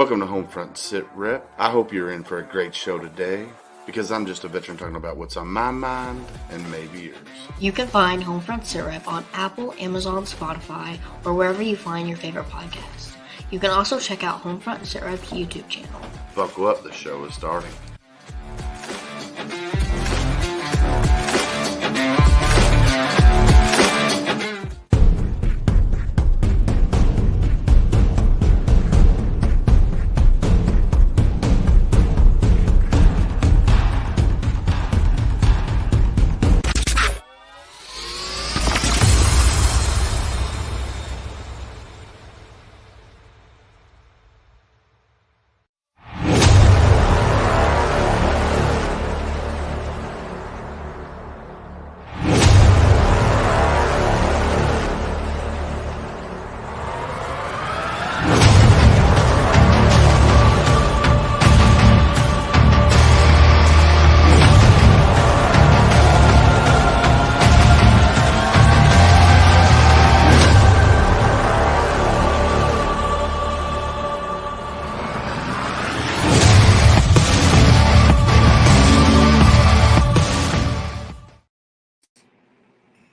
Welcome to HomeFront Sitrep. I hope you're in for a great show today because I'm just a veteran talking about what's on my mind and maybe yours. You can find HomeFront Sitrep on Apple, Amazon, Spotify, or wherever you find your favorite podcast. You can also check out HomeFront Sitrep's YouTube channel. Buckle up, the show is starting.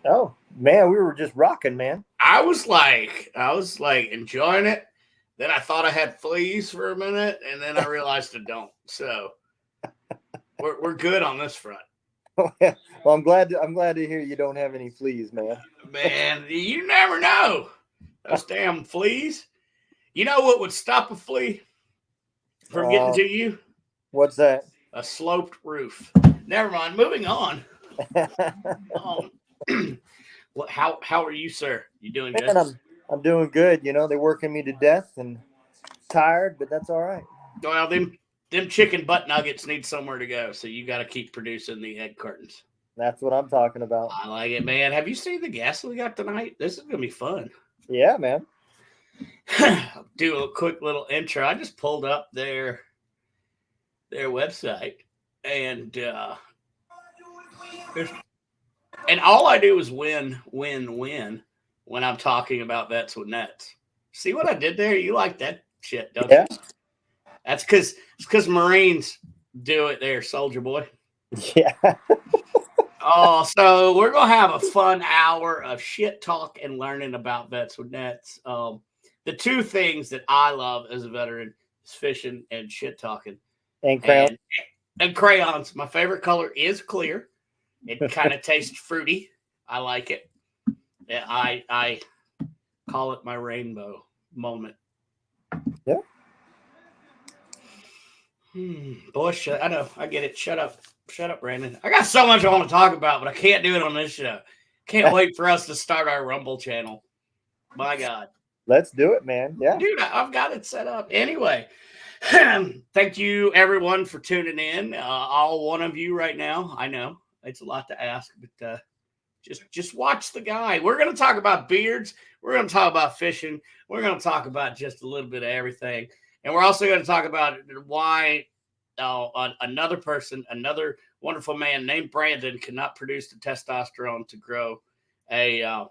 Oh man, we were just rocking, man. I was like enjoying it. Then I thought I had fleas for a minute, and then I realized I don't. So we're good on this front. Well, I'm glad to hear you don't have any fleas, man. Man, you never know. Those damn fleas. You know what would stop a flea from getting to you? What's that? A sloped roof. Never mind. Moving on. How are you, sir? You doing good? Man, I'm doing good. You know, they're working me to death and tired, but that's all right. Well, them chicken butt nuggets need somewhere to go, so you got to keep producing the egg cartons. That's what I'm talking about. I like it, man. Have you seen the guests we got tonight? This is gonna be fun. Yeah, man. I'll do a quick little intro. I just pulled up their website, and all I do is win when I'm talking about Vets with Nets. See what I did there? You like that shit, don't you? That's because Marines do it there, soldier boy. Yeah. Oh, so we're gonna have a fun hour of shit talk and learning about Vets with Nets. The two things that I love as a veteran is fishing and shit talking. And crayons. And crayons. My favorite color is clear. It kind of tastes fruity. I like it. Yeah, I call it my rainbow moment. Yeah. Boy, I know. I get it. Shut up, Brandon. I got so much I want to talk about, but I can't do it on this show. Can't wait for us to start our Rumble channel. My God. Let's do it, man. Yeah. Dude, I've got it set up. Anyway, thank you, everyone, for tuning in. All one of you right now. I know it's a lot to ask, but just watch the guy. We're going to talk about beards. We're going to talk about fishing. We're going to talk about just a little bit of everything. And we're also going to talk about why another wonderful man named Brandon cannot produce the testosterone to grow a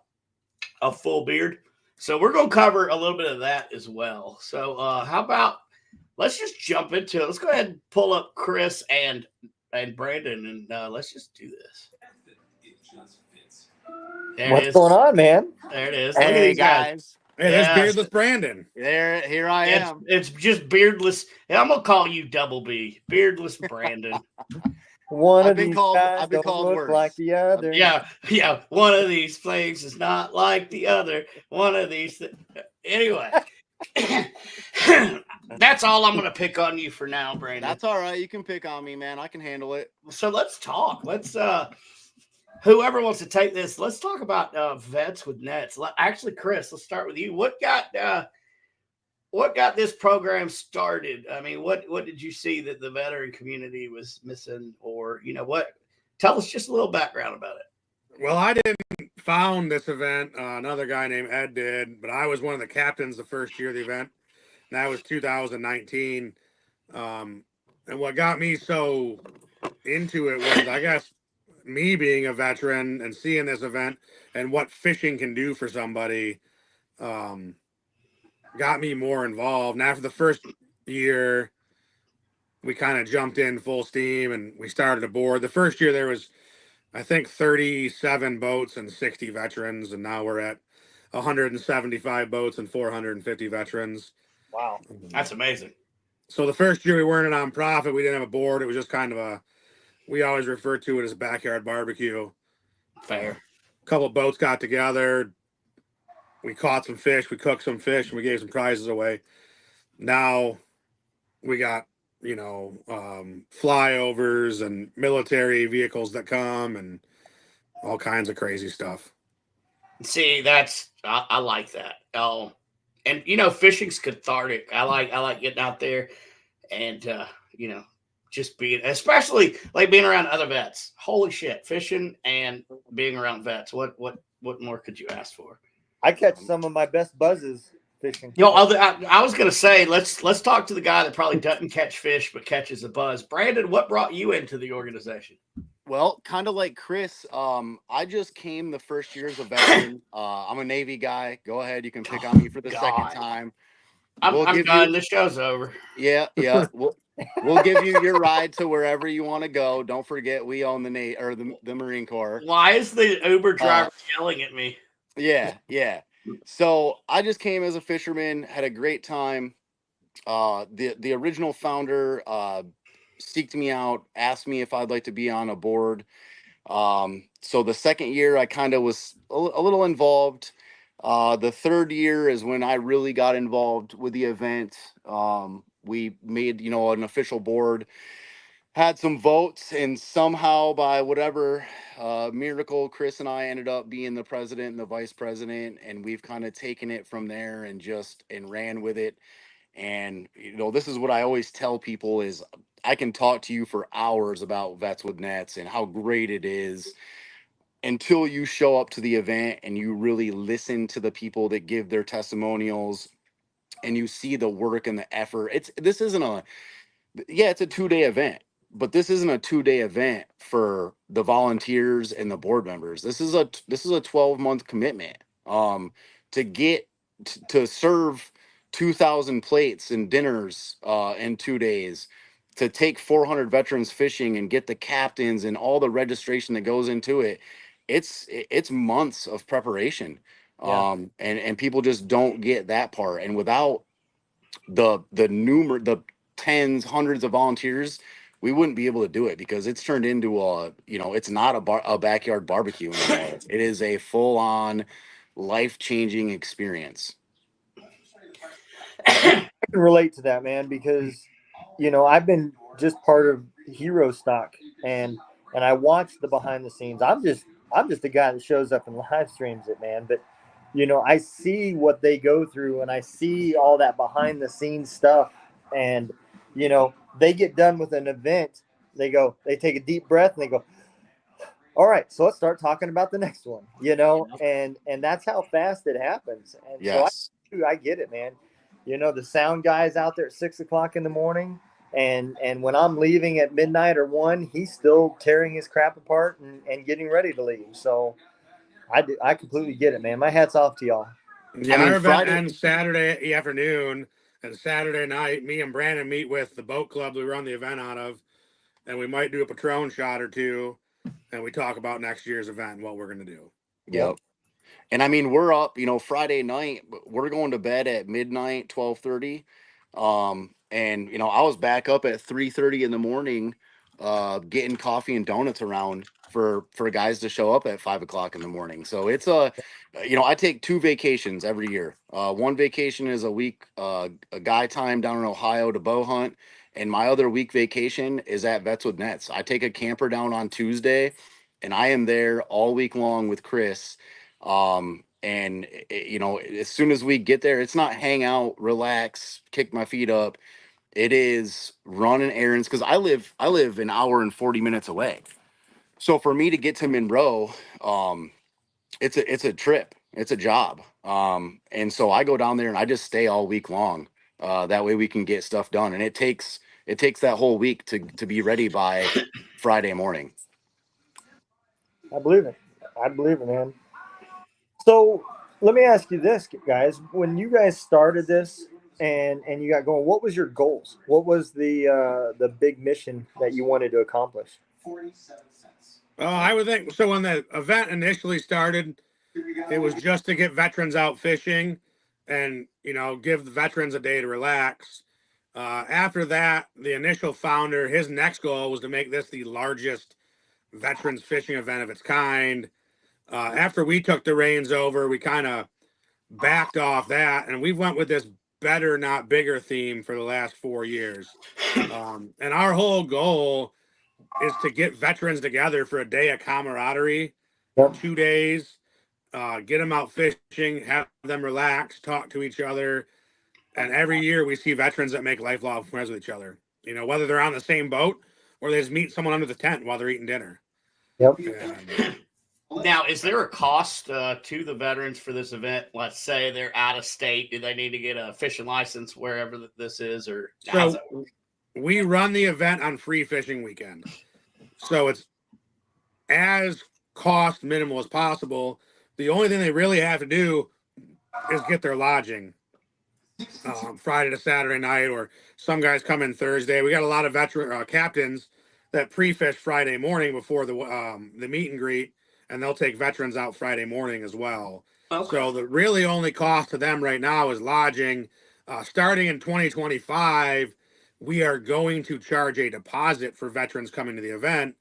full beard. So we're going to cover a little bit of that as well. So how about let's just jump into it. Let's go ahead and pull up Chris and Brandon, and let's just do this. What's going on, man? There it is. Hey, guys. Hey, there's Beardless Brandon. Here I am. It's just beardless. I'm gonna call you Double B, beardless Brandon. I've been called worse. Like the other. Yeah. One of these things is not like the other. One of these. Anyway, that's all I'm gonna pick on you for now, Brandon. That's all right. You can pick on me, man. I can handle it. So let's talk. Let's whoever wants to take this, let's talk about Vets with Nets. Actually, Chris, let's start with you. What got this program started? I mean, what did you see that the veteran community was missing, or what? Tell us just a little background about it. Well, I didn't found this event. Another guy named Ed did, but I was one of the captains the first year of the event. And that was 2019. And what got me so into it was, I guess, me being a veteran and seeing this event and what fishing can do for somebody got me more involved. And after the first year, we kind of jumped in full steam and we started a board. The first year there was, I think, 37 boats and 60 veterans, and now we're at 175 boats and 450 veterans. Wow. That's amazing. So the first year we weren't a nonprofit. We didn't have a board. It was just kind of we always refer to it as a backyard barbecue. Fair. A couple of boats got together. We caught some fish. We cooked some fish and we gave some prizes away. Now we got, flyovers and military vehicles that come and all kinds of crazy stuff. See, I like that. Oh, and fishing's cathartic. I like getting out there and just being, especially like being around other vets. Holy shit, fishing and being around vets. What more could you ask for? I catch some of my best buzzes fishing. I was gonna say let's talk to the guy that probably doesn't catch fish but catches a buzz. Brandon, what brought you into the organization? Well, kind of like Chris, I just came the first year as a veteran. I'm a Navy guy. Go ahead, you can pick on me for the second time. I'm done. The show's over. Yeah. We'll give you your ride to wherever you want to go. Don't forget, we own the Marine Corps. Why is the Uber driver yelling at me? Yeah. So I just came as a fisherman, had a great time. The original founder seeked me out, asked me if I'd like to be on a board. So the second year I kind of was a little involved. The third year is when I really got involved with the event. We made, an official board, had some votes, and somehow by whatever miracle, Chris and I ended up being the president and the vice president, and we've kind of taken it from there and ran with it. And, this is what I always tell people is I can talk to you for hours about Vets with Nets and how great it is until you show up to the event and you really listen to the people that give their testimonials and you see the work and the effort. It's a 2-day event, but this isn't a 2-day event for the volunteers and the board members. This is a 12-month commitment to serve 2,000 plates and dinners in 2 days, to take 400 veterans fishing and get the captains and all the registration that goes into it. It's months of preparation. Yeah. And people just don't get that part. And without the tens, hundreds of volunteers, we wouldn't be able to do it, because it's turned into it's not a backyard barbecue anymore. It is a full-on life-changing experience. I can relate to that, man, because I've been just part of Hero Stock, and I watch the behind the scenes. I'm just a guy that shows up and live streams it, man. But I see what they go through, and I see all that behind the scenes stuff. And they get done with an event, they take a deep breath, and they go, all right, so let's start talking about the next one. And that's how fast it happens. And Yes. so I get it, man. The sound guy's out there at 6:00 in the morning, and when I'm leaving at midnight or 1, he's still tearing his crap apart and getting ready to leave. So I completely get it, man. My hat's off to y'all. Yeah, I mean, our event Friday- ends Saturday afternoon, and Saturday night, me and Brandon meet with the boat club we run the event out of, and we might do a Patron shot or two, and we talk about next year's event and what we're going to do. Yep. And I mean, we're up, Friday night, we're going to bed at midnight, 12:30. And I was back up at 3:30 in the morning, getting coffee and donuts around for guys to show up at 5:00 in the morning. So it's I take 2 vacations every year. One vacation is a week, a guy time down in Ohio to bow hunt. And my other week vacation is at Vets with Nets. I take a camper down on Tuesday, and I am there all week long with Chris. And as soon as we get there, it's not hang out, relax, kick my feet up. It is running errands, because I live an hour and 40 minutes away. So for me to get to Monroe, it's a trip, it's a job. And so I go down there and I just stay all week long. That way we can get stuff done. And it takes that whole week to be ready by Friday morning. I believe it, man. So let me ask you this, guys. When you guys started this, and you got going. What was your goals? What was the big mission that you wanted to accomplish? I would think so. When the event initially started, it was just to get veterans out fishing and, give the veterans a day to relax. After that, the initial founder, his next goal was to make this the largest veterans fishing event of its kind. After we took the reins over, we kind of backed off that, and we went with this better, not bigger theme for the last 4 years. And our whole goal is to get veterans together for a day of camaraderie, Yep. 2 days, get them out fishing, have them relax, talk to each other. And every year we see veterans that make lifelong friends with each other, whether they're on the same boat or they just meet someone under the tent while they're eating dinner. Yep. And Now, is there a cost to the veterans for this event? Let's say they're out of state. Do they need to get a fishing license wherever this is? Or so we run the event on free fishing weekend. So it's as cost minimal as possible. The only thing they really have to do is get their lodging Friday to Saturday night, or some guys come in Thursday. We got a lot of veteran captains that pre-fish Friday morning before the meet and greet, and they'll take veterans out Friday morning as well. Okay. So the really only cost to them right now is lodging. Starting in 2025, we are going to charge a deposit for veterans coming to the event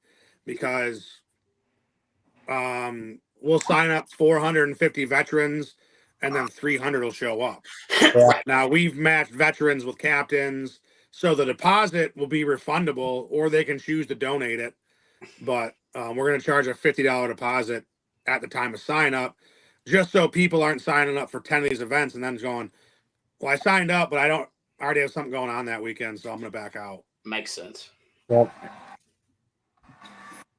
because we'll sign up 450 veterans and then 300 will show up. Right. Now we've matched veterans with captains, so the deposit will be refundable, or they can choose to donate it. But we're going to charge a $50 deposit at the time of sign up, just so people aren't signing up for 10 of these events and then going, well, I signed up, but I already have something going on that weekend, so I'm going to back out. Makes sense. Yep.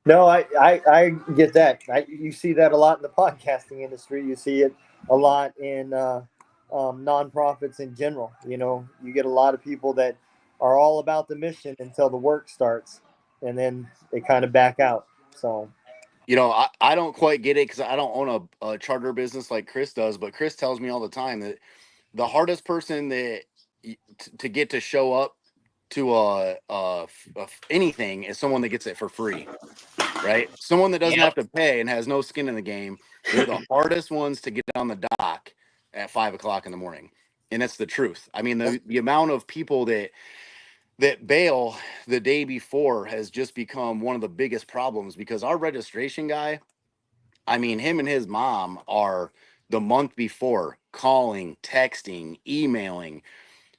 No, I get that. You see that a lot in the podcasting industry. You see it a lot in nonprofits in general. You get a lot of people that are all about the mission until the work starts, and then they kind of back out. So, I don't quite get it because I don't own a charter business like Chris does, but Chris tells me all the time that the hardest person to get to show up to anything is someone that gets it for free, right? Someone that doesn't have to pay and has no skin in the game. They're the hardest ones to get on the dock at 5 o'clock in the morning. And that's the truth. I mean, the amount of people that bail the day before has just become one of the biggest problems, because our registration guy, I mean, him and his mom are the month before calling, texting, emailing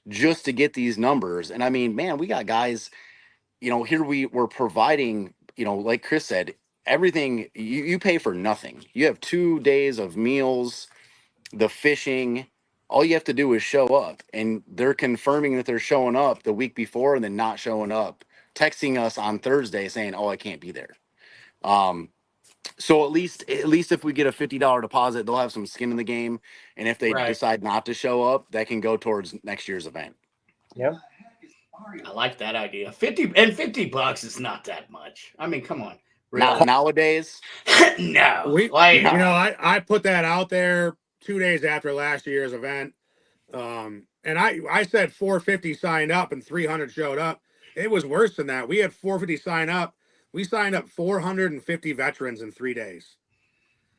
just to get these numbers. And I mean, man, we got guys, here we're providing, like Chris said, everything you pay for nothing. You have 2 days of meals, the fishing. All you have to do is show up, and they're confirming that they're showing up the week before and then not showing up, texting us on Thursday saying, oh, I can't be there. So at least if we get a $50 deposit, they'll have some skin in the game. And if they decide not to show up, that can go towards next year's event. Yep. I like that idea. $50 is not that much. I mean, come on. Really? Nowadays? No. I put that out there 2 days after last year's event. And I said 450 signed up and 300 showed up. It was worse than that. We had 450 sign up. We signed up 450 veterans in 3 days.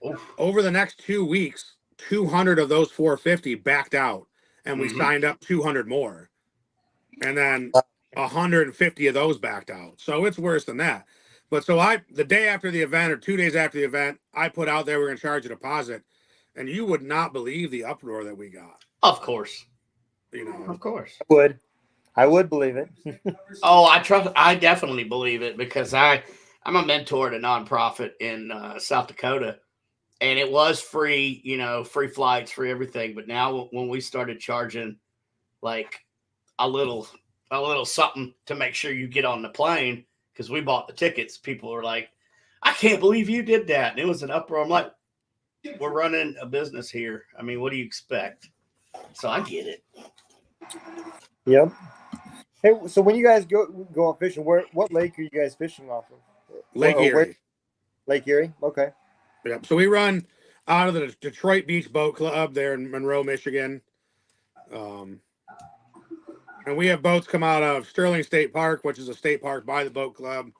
Oof. Over the next 2 weeks, 200 of those 450 backed out, and we signed up 200 more. And then 150 of those backed out. So it's worse than that. But so the day after the event, or 2 days after the event, I put out there we're going to charge a deposit, and you would not believe the uproar that we got. Of course. Of course. I would believe it. Oh, I definitely believe it, because I'm a mentor at a nonprofit in South Dakota, and it was free, free flights, free everything. But now when we started charging like a little something to make sure you get on the plane, because we bought the tickets, people were like, I can't believe you did that. And it was an uproar. I'm like, we're running a business here. I mean, what do you expect? So I get it. Yep. Hey, so when you guys go out fishing, what lake are you guys fishing off of? Lake Erie. Lake Erie? Okay. Yep. So we run out of the Detroit Beach Boat Club there in Monroe, Michigan. And we have boats come out of Sterling State Park, which is a state park by the boat club.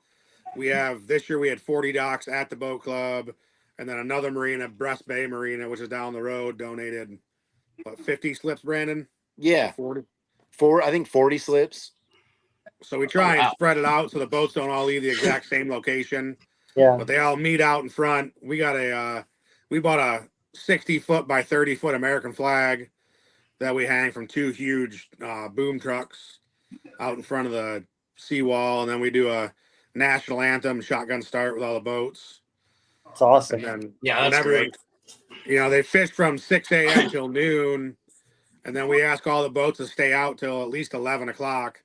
This year we had 40 docks at the boat club, and then another marina, Breast Bay Marina, which is down the road, donated 50 slips, Brandon? Yeah, 40. I think 40 slips. So we try and wow. spread it out so the boats don't all leave the exact same location, Yeah. but they all meet out in front. We bought a 60-foot by 30-foot American flag that we hang from 2 huge boom trucks out in front of the seawall, and then we do a national anthem shotgun start with all the boats. It's awesome. And then Yeah, when that's everyone, great. they fish from 6 a.m. till noon, and then we ask all the boats to stay out till at least 11 o'clock,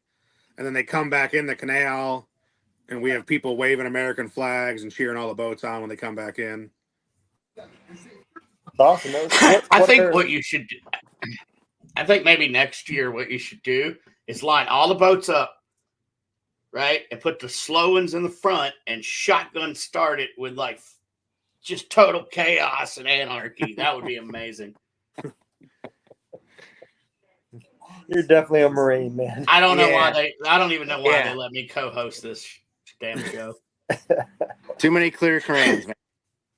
and then they come back in the canal, and we have people waving American flags and cheering all the boats on when they come back in. It's awesome. I think what you should do, I think maybe next year what you should do is line all the boats up, right? And put the slow ones in the front and shotgun start it with like just total chaos and anarchy. That would be amazing. You're definitely a Marine, man. I don't know Yeah. why I don't even know why Yeah. they let me co-host this damn show. Too many clear crayons, man.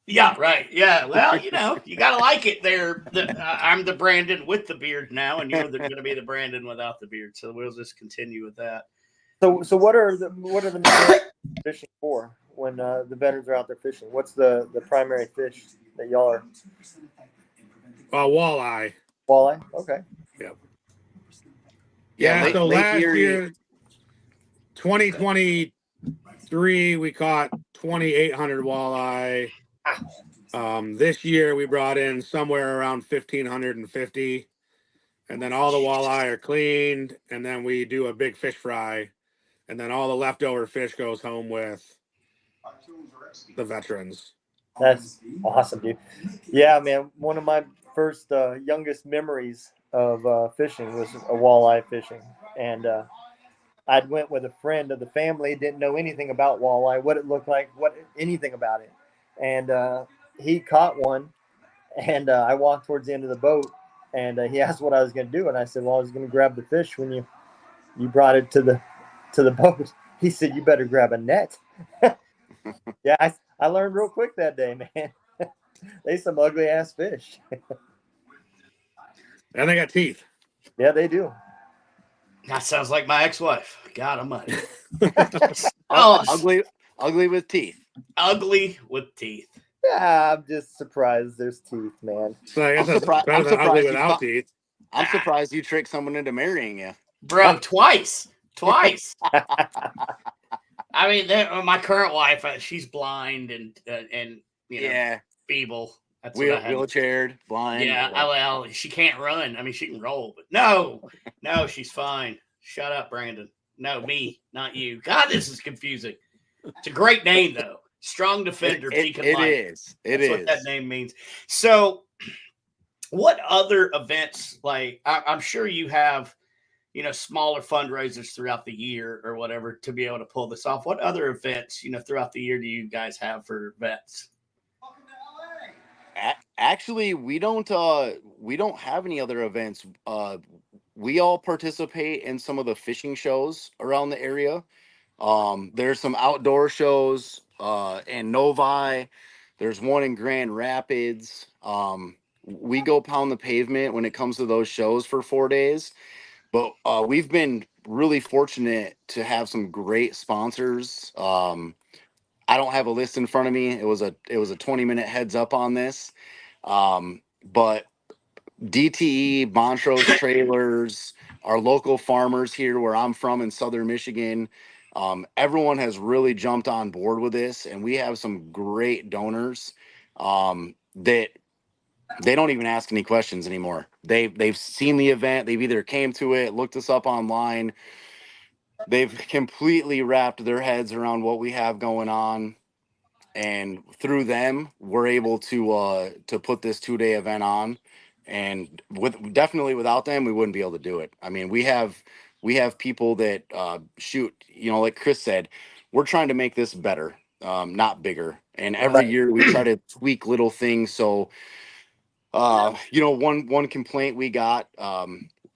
Yeah, right. Yeah. Well, you got to like it there. I'm the Brandon with the beard now, and you're going to be the Brandon without the beard. So we'll just continue with that. So what are the men fishing for when the veterans are out there fishing? What's the primary fish that y'all are? Walleye. Walleye. Okay. Yep. Yeah, So Lake last Erie- year, 2023, we caught 2,800 walleye. This year we brought in somewhere around 1,550, and then all the walleye are cleaned, and then we do a big fish fry, and then all the leftover fish goes home with the veterans. That's awesome, dude. Yeah, man. One of my first youngest memories of fishing was a walleye fishing, and I'd went with a friend of the family, didn't know anything about walleye, what it looked like, anything about it, and he caught one, and I walked towards the end of the boat, and he asked what I was going to do, and I said, "Well, I was going to grab the fish when you brought it to the boat." He said, "You better grab a net." Yeah, I learned real quick that day, man. They some ugly ass fish. And they got teeth. Yeah, they do. That sounds like my ex-wife. God almighty. Oh, ugly with teeth. ugly with teeth. Yeah, I'm just surprised there's teeth, man. So I guess I'm that's surprised- better I'm than ugly surprised you without thought- teeth. I'm surprised you tricked someone into marrying you. Bro, twice. I mean, my current wife, she's blind and feeble. That's what I had. Wheelchaired, blind. Yeah, well, she can't run. I mean, she can roll, but no, she's fine. Shut up, Brandon. No, me, not you. God, this is confusing. It's a great name, though. Strong defender, beacon light. It is. That's what that name means. So, what other events, like, I'm sure you have, smaller fundraisers throughout the year or whatever to be able to pull this off. What other events, throughout the year do you guys have for vets? Actually, we don't have any other events. We all participate in some of the fishing shows around the area. There's some outdoor shows in Novi. There's one in Grand Rapids. We go pound the pavement when it comes to those shows for 4 days. But we've been really fortunate to have some great sponsors. I don't have a list in front of me. It was a 20-minute heads up on this. But DTE, Montrose Trailers, our local farmers here where I'm from in Southern Michigan, everyone has really jumped on board with this, and we have some great donors that they don't even ask any questions anymore. They've seen the event. They've either came to it, looked us up online. They've completely wrapped their heads around what we have going on. And through them, we're able to put this 2-day event on. And definitely without them, we wouldn't be able to do it. I mean, we have people that shoot, like Chris said, we're trying to make this better, not bigger. And every year we try to tweak little things. So, one complaint we got,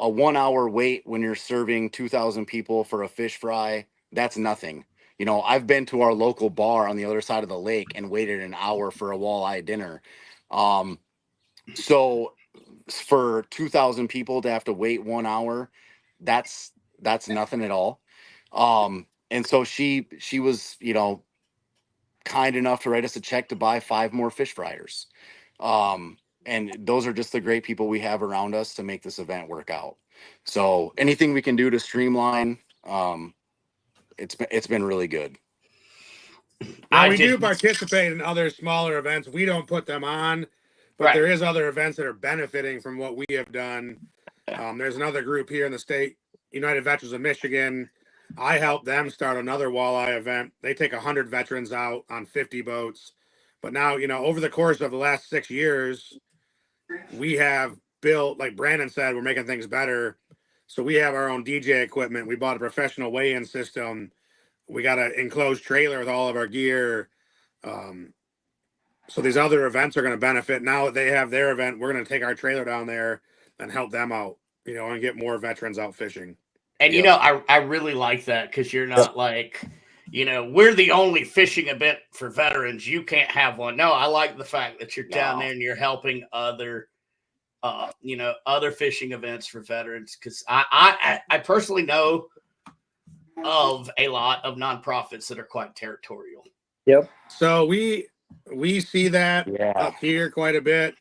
a 1 hour wait when you're serving 2,000 people for a fish fry, that's nothing. You know, I've been to our local bar on the other side of the lake and waited an hour for a walleye dinner. So for 2,000 people to have to wait 1 hour, that's nothing at all. And so she was, you know, kind enough to write us a check to buy 5 more fish fryers. And those are just the great people we have around us to make this event work out. So anything we can do to streamline, it's been really good. Now, we do participate in other smaller events. We don't put them on, but there is other events that are benefiting from what we have done. There's another group here in the state, United Veterans of Michigan. I helped them start another walleye event. They take 100 veterans out on 50 boats. But now, you know, over the course of the last 6 years, we have built, like Brandon said, we're making things better. So we have our own DJ equipment. We bought a professional weigh-in system. We got an enclosed trailer with all of our gear. So these other events are going to benefit. Now that they have their event, we're going to take our trailer down there and help them out, you know, and get more veterans out fishing. And, you know, I really like that because you're not like, you know, we're the only fishing event for veterans. You can't have one. No, I like the fact that you're down there and you're helping other, you know, other fishing events for veterans. Because I personally know of a lot of nonprofits that are quite territorial. Yep. So we see that up here quite a bit.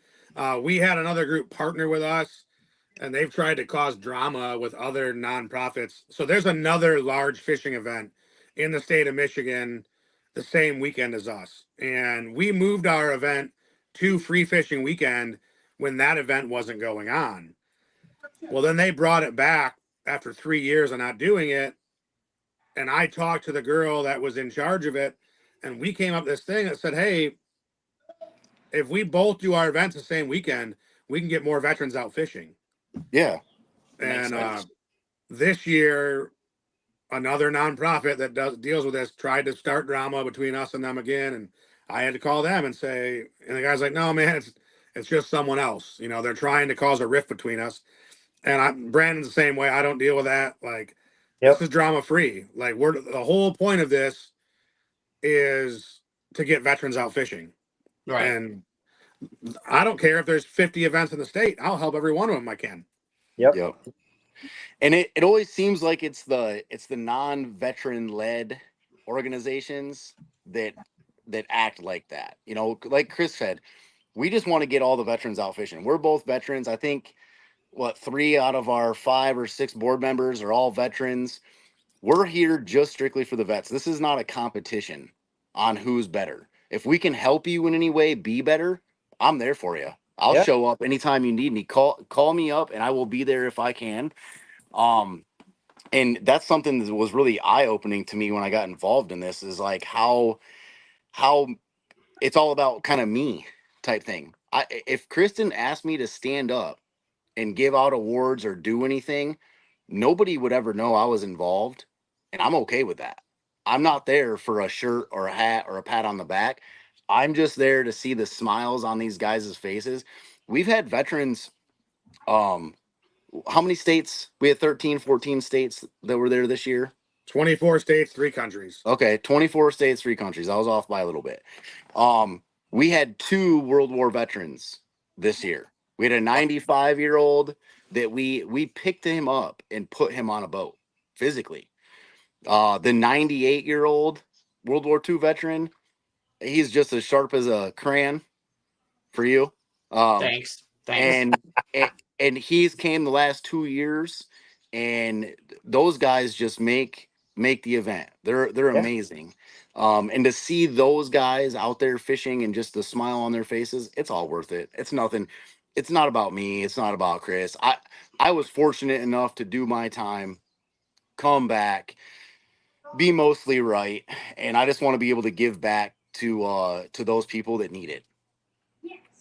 We had another group partner with us, and they've tried to cause drama with other nonprofits. So there's another large fishing event in the state of Michigan the same weekend as us. And we moved our event to Free Fishing Weekend when that event wasn't going on. Well, then they brought it back after 3 years of not doing it. And I talked to the girl that was in charge of it, and we came up with this thing that said, hey, if we both do our events the same weekend, we can get more veterans out fishing. Yeah. And this year, another nonprofit that deals with this tried to start drama between us and them again. And I had to call them and say, and the guy's like, no, man, it's just someone else. You know, they're trying to cause a rift between us. And Brandon's the same way. I don't deal with that. Like, this is drama free. Like, the whole point of this is to get veterans out fishing. Right. And I don't care if there's 50 events in the state. I'll help every one of them I can. Yep. And it always seems like it's the non-veteran led organizations that act like that. You know, like Chris said, we just want to get all the veterans out fishing. We're both veterans. I think 3 out of our 5 or 6 board members are all veterans. We're here just strictly for the vets. This is not a competition on who's better. If we can help you in any way be better, I'm there for you. I'll show up anytime you need me. Call me up and I will be there if I can. And that's something that was really eye-opening to me when I got involved in this, is like how it's all about kind of me type thing. If Kristen asked me to stand up and give out awards or do anything, nobody would ever know I was involved, and I'm okay with that. I'm not there for a shirt or a hat or a pat on the back. I'm just there to see the smiles on these guys' faces. We've had veterans, how many states? We had 13, 14 states that were there this year. 24 states, 3 countries. Okay, 24 states, 3 countries. I was off by a little bit. We had 2 World War veterans this year. We had a 95-year-old that we picked him up and put him on a boat physically. The 98-year-old World War II veteran, he's just as sharp as a crayon for you. Thanks. And he's came the last 2 years, and those guys just make the event. They're amazing. And to see those guys out there fishing and just the smile on their faces, it's all worth it. It's nothing. It's not about me. It's not about Chris. I was fortunate enough to do my time, come back, be mostly right, and I just want to be able to give back to those people that need it.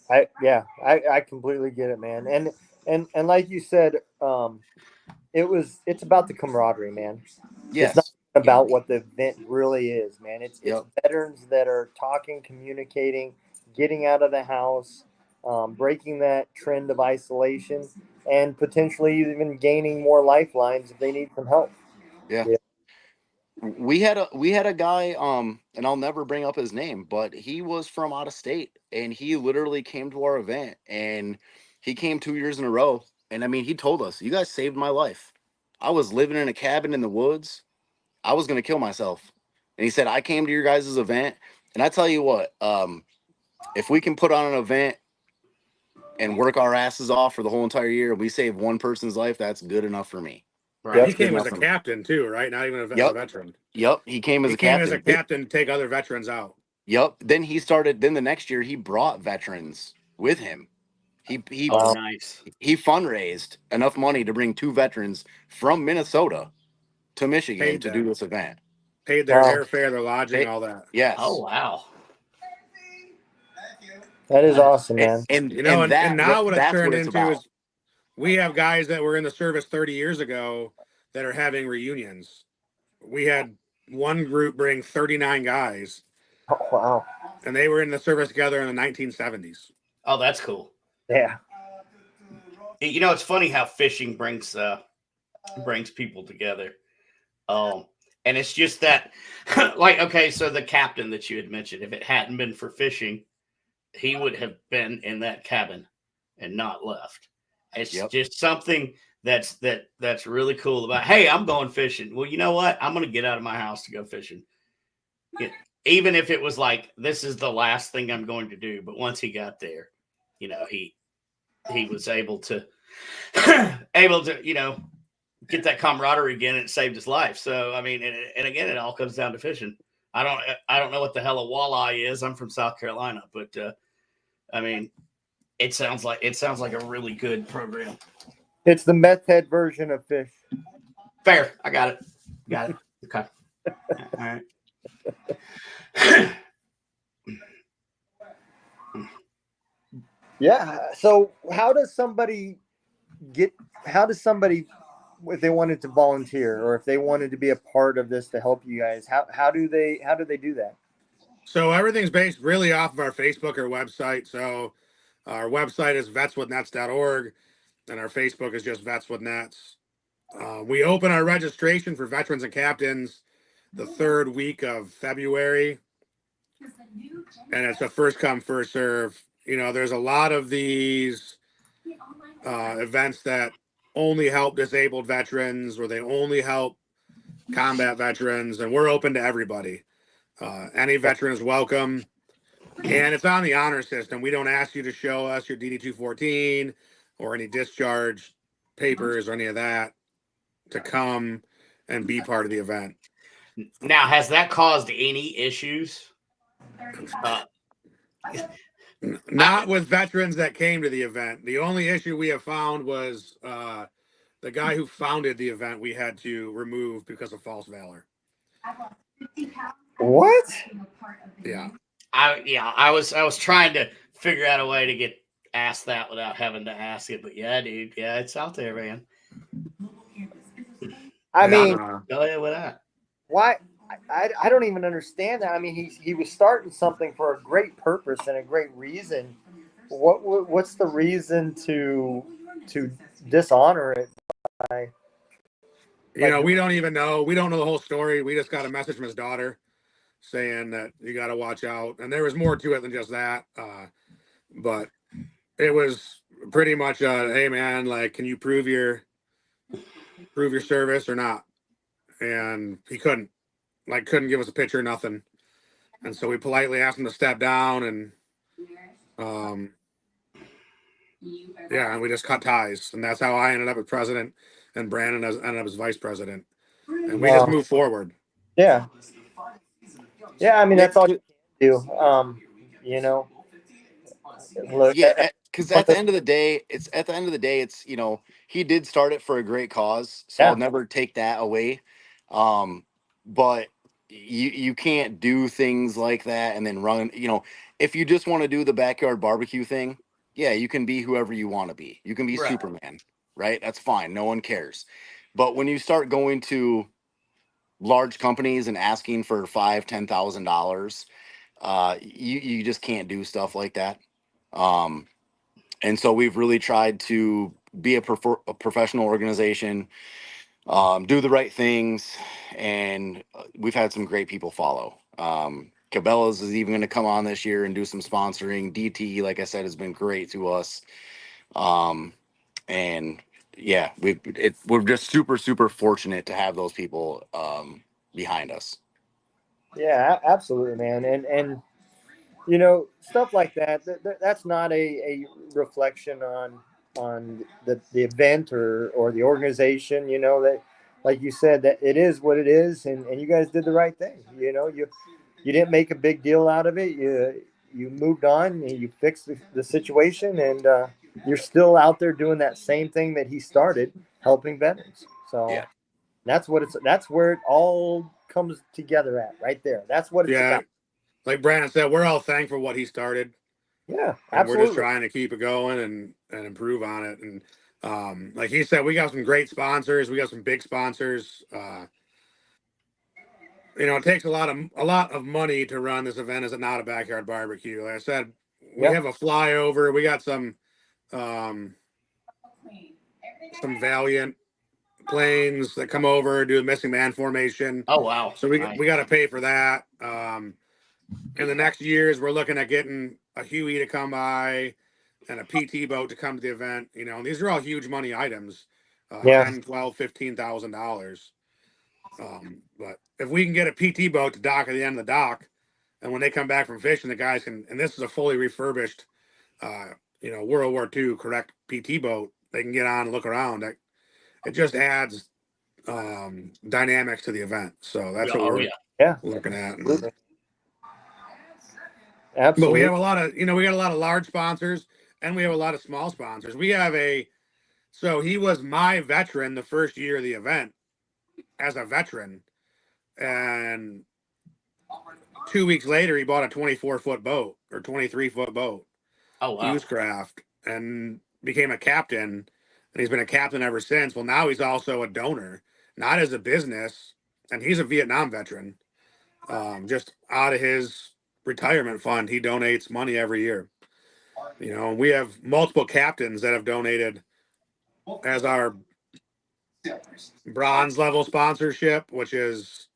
I completely get it, man. And like you said, it's about the camaraderie, man. Yes. It's not about what the event really is, man. It's veterans that are talking, communicating, getting out of the house, breaking that trend of isolation, and potentially even gaining more lifelines if they need some help. Yeah. Yeah. We had a guy, and I'll never bring up his name, but he was from out of state, and he literally came to our event, and he came 2 years in a row. And I mean, he told us, "You guys saved my life. I was living in a cabin in the woods. I was gonna kill myself." And he said, "I came to your guys' event, and I tell you what, if we can put on an event and work our asses off for the whole entire year, and we save one person's life, that's good enough for me." And he That's good came as enough a for me. captain too, right? Not even as a Yep. veteran. Yep. He came as He a came as a captain. captain to take other veterans out. Yep. Then he started. Then the next year, he brought veterans with him. He Oh, Wow. nice. he fundraised enough money to bring 2 veterans from Minnesota to Michigan Paid to do them. this event. Paid their Wow. airfare, their lodging, all that. Yes. Oh, wow. That is awesome, And man. and, You know, and and now what it's that's turned what it's into about. is we have guys that were in the service 30 years ago that are having reunions. We had one group bring 39 guys, Oh, wow. and they were in the service together in the 1970s. Oh, that's cool. Yeah. You know, it's funny how fishing brings people together. And it's just that, like, okay, so the captain that you had mentioned, if it hadn't been for fishing, he would have been in that cabin and not left. It's Yep. just something that's really cool about, hey, I'm going fishing. Well, you know what? I'm going to get out of my house to go fishing. Even if it was like, this is the last thing I'm going to do. But once he got there, you know, he was able to, you know, get that camaraderie again, and it saved his life. So, I mean, and again, it all comes down to fishing. I don't know what the hell a walleye is. I'm from South Carolina, but I mean, it sounds like a really good program. It's the meth head version of fish. Fair. I got it. Got it. Okay. All right. Yeah. So how does somebody, if they wanted to volunteer or if they wanted to be a part of this to help you guys, how do they do that? So everything's based really off of our Facebook or website. So our website is vetswithnets.org, and our Facebook is just Vets with Nets. We open our registration for veterans and captains the third week of February, and it's a first come, first serve. You know, there's a lot of these events that only help disabled veterans, or they only help combat veterans, and we're open to everybody. Any veteran is welcome, and it's on the honor system. We don't ask you to show us your DD 214 or any discharge papers or any of that to come and be part of the event. Now, has that caused any issues? Not with veterans that came to the event. The only issue we have found was the guy who founded the event we had to remove because of false valor. What? Yeah. I was trying to figure out a way to get asked that without having to ask it, but yeah, dude, yeah, it's out there, man. I mean, Go ahead with that. why? I don't even understand that. I mean, he was starting something for a great purpose and a great reason. What's the reason to dishonor it by? You know, we don't even know. We don't know the whole story. We just got a message from his daughter saying that you got to watch out. And there was more to it than just that. But it was pretty much, hey man, like, can you prove your service or not? And he couldn't give us a picture, nothing. And so we politely asked him to step down, and yeah, and we just cut ties. And that's how I ended up as president, and Brandon ended up as vice president. And we just moved forward. Yeah. Yeah, I mean, that's all you can do. You know, look, Yeah, because at the end of the day, it's you know, he did start it for a great cause, so Yeah. I'll never take that away. But you can't do things like that and then run. You know, if you just want to do the backyard barbecue thing, yeah, you can be whoever you want to be. You can be Right. Superman, right? That's fine. No one cares. But when you start going to large companies and asking for $5,000-$10,000, you just can't do stuff like that. And so we've really tried to be a professional organization, do the right things, and we've had some great people follow. Cabela's is even going to come on this year and do some sponsoring. DTE, like I said, has been great to us. And yeah, we're just super fortunate to have those people behind us. Yeah, absolutely, man. And stuff like that's not a reflection on the event or the organization. That, like you said, that it is what it is, and you guys did the right thing. You didn't make a big deal out of it. You moved on and you fixed the situation, and you're still out there doing that same thing that he started, helping veterans. So Yeah. that's where it all comes together at, right there. That's what it's Yeah. about. Like Brandon said, we're all thankful for what he started, Yeah, and we're just absolutely. trying to keep it going and improve on it. And like he said, we got some great sponsors. We got some big sponsors. It takes a lot of money to run this event. Is it not a backyard barbecue? Like I said, we Yeah. have a flyover. We got some Valiant planes that come over, do a missing man formation. Oh, wow. So we Nice. we got to pay for that. In the next years, we're looking at getting a Huey to come by and a PT boat to come to the event. These are all huge money items, Yeah. 10, 12, $15,000. But if we can get a PT boat to dock at the end of the dock, and when they come back from fishing, the guys can, and this is a fully refurbished, World War II correct PT boat, they can get on and look around. It just adds dynamics to the event. So that's what we're looking at. Absolutely. But we have a lot of, we got a lot of large sponsors and we have a lot of small sponsors. So he was my veteran the first year of the event as a veteran. And 2 weeks later, he bought a 24-foot boat or 23-foot boat. Oh, wow. Hughes Craft, and became a captain. And he's been a captain ever since. Well, now he's also a donor, not as a business. And he's a Vietnam veteran. Just out of his retirement fund, he donates money every year. We have multiple captains that have donated as our bronze level sponsorship, which is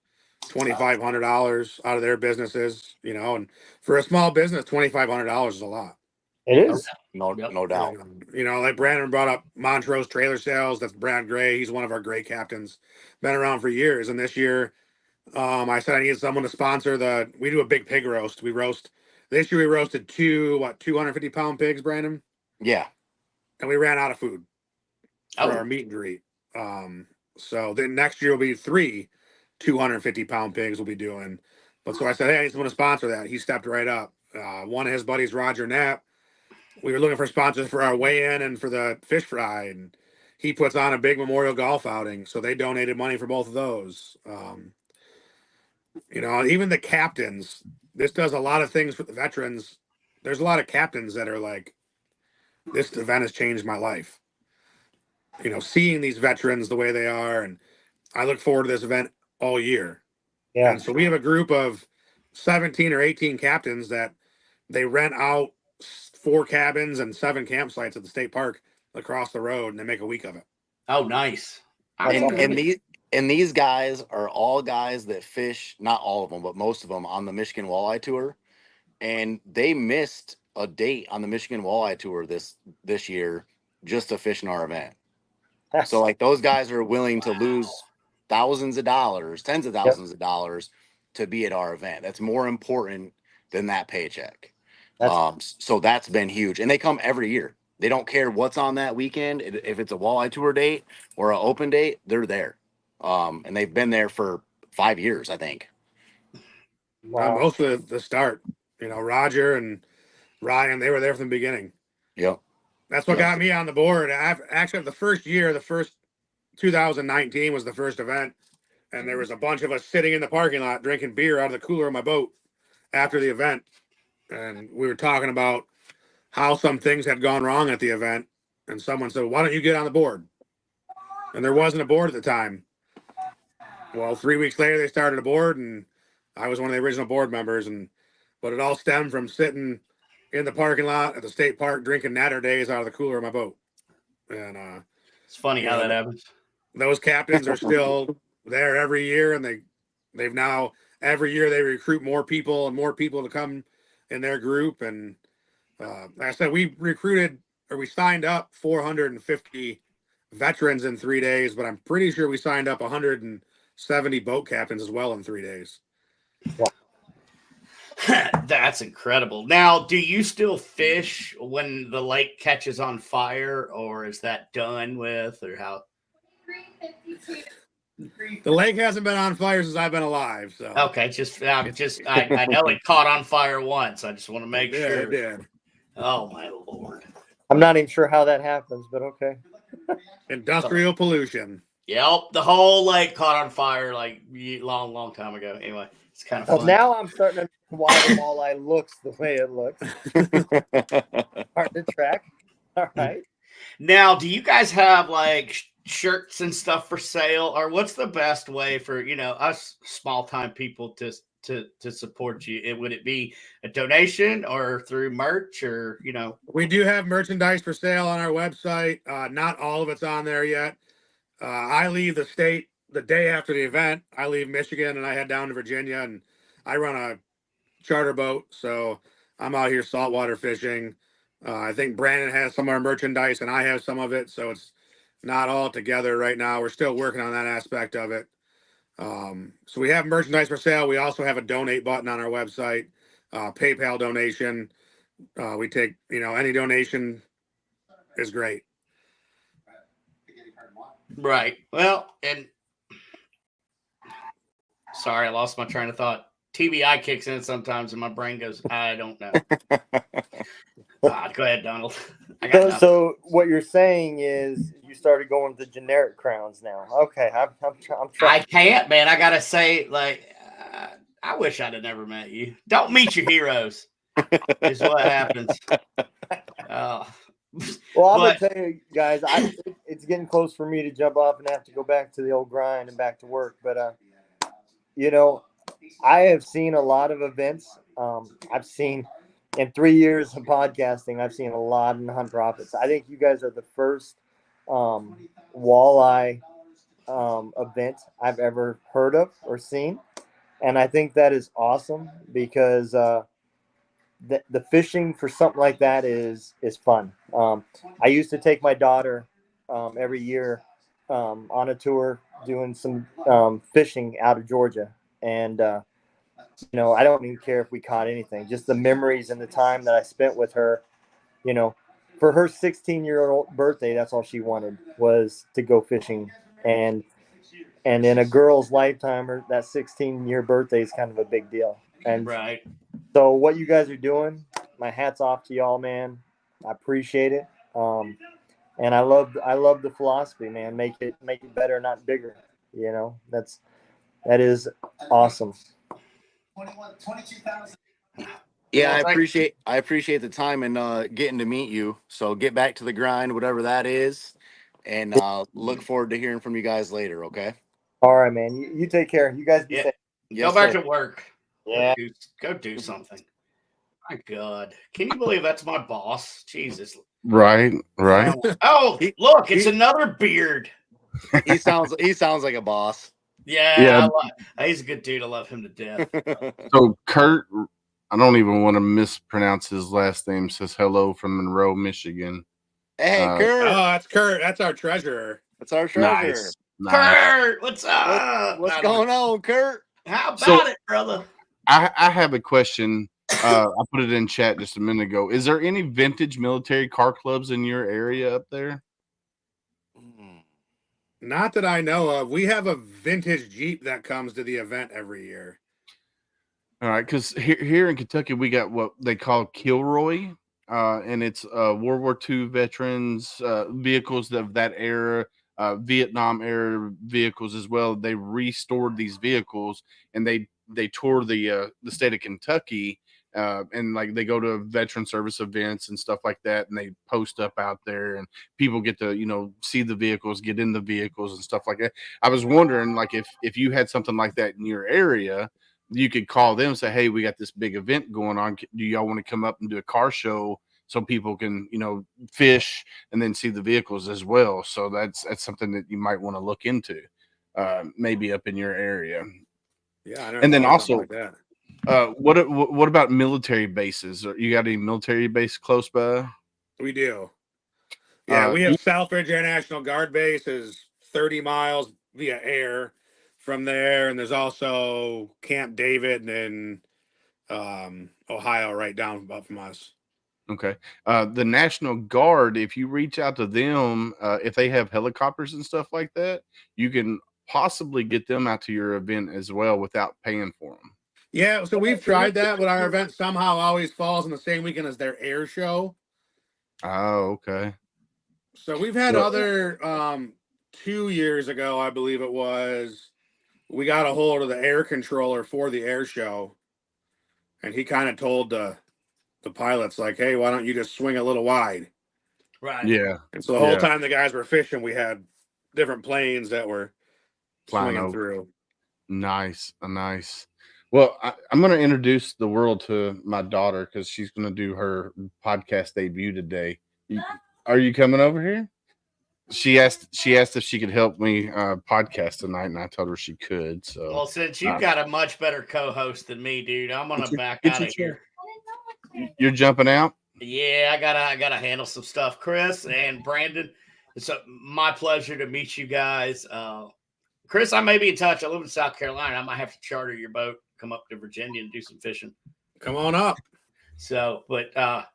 $2,500 out of their businesses. And for a small business, $2,500 is a lot. It is. No doubt. Like Brandon brought up Montrose Trailer Sales. That's Brad Gray. He's one of our great captains. Been around for years. And this year, I said I needed someone to sponsor we do a big pig roast. This year we roasted 250-pound pigs, Brandon? Yeah. And we ran out of food for our meet and greet. So then next year will be 3 250-pound pigs we'll be doing. But so I said, hey, I need someone to sponsor that. He stepped right up. One of his buddies, Roger Knapp, we were looking for sponsors for our weigh-in and for the fish fry, and he puts on a big memorial golf outing, so they donated money for both of those. Even the captains, this does a lot of things for the veterans. There's a lot of captains that are like, this event has changed my life. Seeing these veterans the way they are, and I look forward to this event all year. Yeah. And so we have a group of 17 or 18 captains that they rent out 4 cabins and 7 campsites at the state park across the road, and they make a week of it. Oh, nice. And these guys are all guys that fish, not all of them, but most of them on the Michigan Walleye Tour. And they missed a date on the Michigan Walleye Tour this year just to fish in our event. So like those guys are willing to lose thousands of dollars, tens of thousands of dollars to be at our event. That's more important than that paycheck. So that's been huge. And they come every year. They don't care what's on that weekend. If it's a Walleye Tour date or an open date, they're there. And they've been there for 5 years, I think. Wow. Most of the start, Roger and Ryan, they were there from the beginning. Yep. That's what got me on the board. Actually, the first 2019 was the first event, and there was a bunch of us sitting in the parking lot drinking beer out of the cooler of my boat after the event. And we were talking about how some things had gone wrong at the event. And someone said, why don't you get on the board? And there wasn't a board at the time. Well, 3 weeks later, they started a board, and I was one of the original board members. But it all stemmed from sitting in the parking lot at the state park drinking natter days out of the cooler of my boat. And It's funny how know, that happens. those captains are still there every year, and they've now every year they recruit more people and more people to come in their group. And like I said, we signed up 450 veterans in 3 days, but I'm pretty sure we signed up 170 boat captains as well in 3 days. That's incredible. Now, do you still fish when the lake catches on fire, or is that done with, or how? The lake hasn't been on fire since I've been alive. So Okay, I know it caught on fire once. I just want to make sure. It did. Oh my Lord. I'm not even sure how that happens, but okay. Industrial pollution. Yep, the whole lake caught on fire like long time ago. Anyway, it's kind of Well, fun. now I'm starting to know why the walleye looks the way it looks. Hard to track. All right. Now, do you guys have like shirts and stuff for sale, or what's the best way for us small time people to support you? Would it be a donation or through merch, or We do have merchandise for sale on our website. Not all of it's on there yet. I leave the state the day after the event. I leave Michigan and I head down to Virginia, and I run a charter boat, so I'm out here saltwater fishing. I think Brandon has some of our merchandise and I have some of it, so it's not all together right now. We're still working on that aspect of it. So we have merchandise for sale. We also have a donate button on our website, PayPal donation. We take, any donation is great. right? Well, and sorry, I lost my train of thought. TBI kicks in sometimes, and my brain goes, I don't know. Go ahead, Donald. So what you're saying is you started going with the generic crowns now. Okay, I'm trying. I can't, man. I gotta say, I wish I'd have never met you. Don't meet your heroes. Is what happens. Well, I'm gonna tell you guys, it's getting close for me to jump off and have to go back to the old grind and back to work. But I have seen a lot of events. I've seen in 3 years of podcasting, I've seen a lot in Hunt Profits. I think you guys are the first walleye event I've ever heard of or seen, and I think that is awesome because the fishing for something like that is fun. I used to take my daughter every year on a tour doing some fishing out of Georgia, and I don't even care if we caught anything. Just the memories and the time that I spent with her. For her 16-year-old birthday, that's all she wanted was to go fishing, and in a girl's lifetime, that 16-year birthday is kind of a big deal. And right. So what you guys are doing, my hat's off to y'all, man. I appreciate it. And I love the philosophy, man. Make it better, not bigger. That is awesome. Yeah, I appreciate the time and getting to meet you. So get back to the grind, whatever that is, and look forward to hearing from you guys later. Okay. All right, man. You take care. You guys be safe. Go back to work. Yeah. Go do something. My God, can you believe that's my boss? Jesus. Right. Oh, look, it's another beard. He sounds like a boss. Yeah. He's a good dude. I love him to death. So Kurt, I don't even want to mispronounce his last name, says hello from Monroe, Michigan. Hey, Kurt. Oh, that's Kurt. That's our treasurer. That's our treasurer. Nice. Kurt, what's up? What's going on, Kurt? How about it, brother? I have a question. I put it in chat just a minute ago. Is there any vintage military car clubs in your area up there? Not that I know of. We have a vintage Jeep that comes to the event every year. All right, because here in Kentucky, we got what they call Kilroy, and it's World War II veterans vehicles of that era, Vietnam era vehicles as well. They restored these vehicles, and they tour the state of Kentucky, and like they go to veteran service events and stuff like that, and they post up out there, and people get to see the vehicles, get in the vehicles and stuff like that. I was wondering, like, if you had something like that in your area, you could call them and say, hey, we got this big event going on. Do y'all want to come up and do a car show so people can, fish and then see the vehicles as well. So that's something that you might want to look into, maybe up in your area. Yeah, I never And then thought of something also, like that. what about military bases? You got any military base close by? We do. Yeah, we You- have Southridge Air National Guard Base is 30 miles via air from there, and there's also Camp David in Ohio, right down about from us. okay. The National Guard, if you reach out to them, if they have helicopters and stuff like that, you can possibly get them out to your event as well without paying for them. Yeah, so we've tried that, but our event somehow always falls on the same weekend as their air show. Oh, okay. So we've had So, other 2 years ago, I believe it was, we got a hold of the air controller for the air show, and he kind of told the pilots like, "Hey, why don't you just swing a little wide?" Right. yeah, And so the whole yeah, time the guys were fishing, we had different planes that were flying swinging over. through. Nice, nice. Well, I'm going to introduce the world to my daughter because she's going to do her podcast debut today. Are you coming over here? She asked if she could help me podcast tonight, and I told her she could. So, Well, since you've got a much better co-host than me, dude, I'm gonna back get out your of chair. here. You're jumping out. Yeah, I gotta handle some stuff. Chris and Brandon, it's my pleasure to meet you guys. Chris, I may be in touch. I live in South Carolina. I might have to charter your boat, come up to Virginia and do some fishing. Come on up. So, but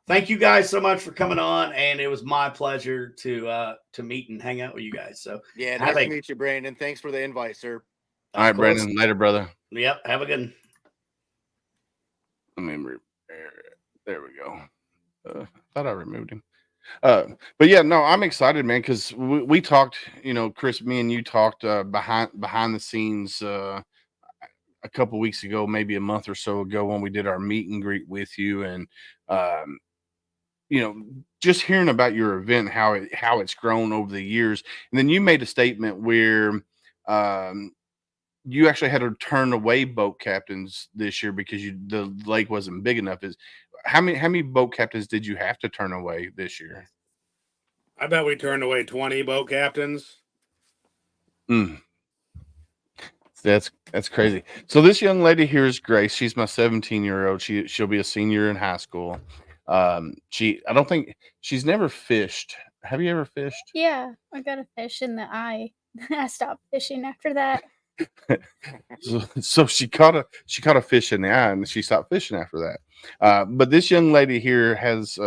thank you guys so much for coming on, and it was my pleasure to meet and hang out with you guys. So, Yeah, nice to meet you, Brandon. Thanks for the invite, sir. All right, Brandon. Later, brother. Yep. Have a good one. Let me there we go. I thought I removed him. But yeah, no, I'm excited, man, because we talked, Chris, me and you talked behind the scenes a couple weeks ago, maybe a month or so ago, when we did our meet and greet with you, and um, just hearing about your event, how it's grown over the years, and then you made a statement where you actually had to turn away boat captains this year because the lake wasn't big enough. Is how many boat captains did you have to turn away this year? I bet we turned away 20 boat captains. That's crazy. So this young lady here is Grace. She's my 17-year-old. She'll be a senior in high school. I don't think she's never fished. Have you ever fished? Yeah, I got a fish in the eye. I stopped fishing after that. So she caught a fish in the eye, and she stopped fishing after that. But this young lady here has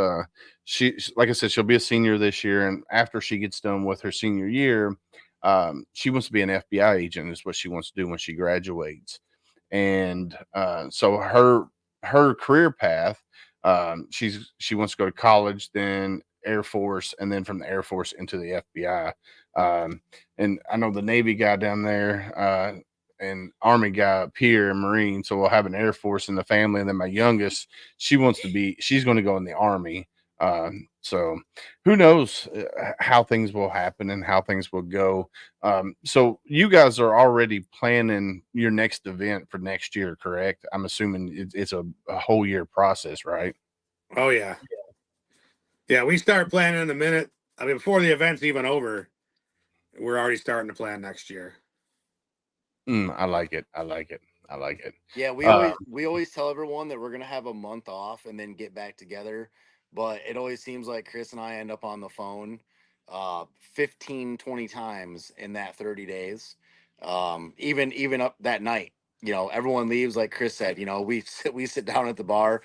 she, like I said, she'll be a senior this year, and after she gets done with her senior year, she wants to be an FBI agent. Is what she wants to do when she graduates. And so her career path, she wants to go to college, then Air Force, and then from the Air Force into the FBI. And I know the Navy guy down there, and Army guy up here, and Marine. So we'll have an Air Force in the family. And then my youngest, she's going to go in the Army. So who knows how things will happen and how things will go. So you guys are already planning your next event for next year, correct? I'm assuming it's a whole year process, right? Oh, yeah. Yeah, we start planning in the minute. I mean, before the event's even over, we're already starting to plan next year. I like it. Yeah, we always tell everyone that we're gonna have a month off and then get back together, but it always seems like Chris and I end up on the phone 15, 20 times in that 30 days. Even up that night. Everyone leaves, like Chris said. We sit down at the bar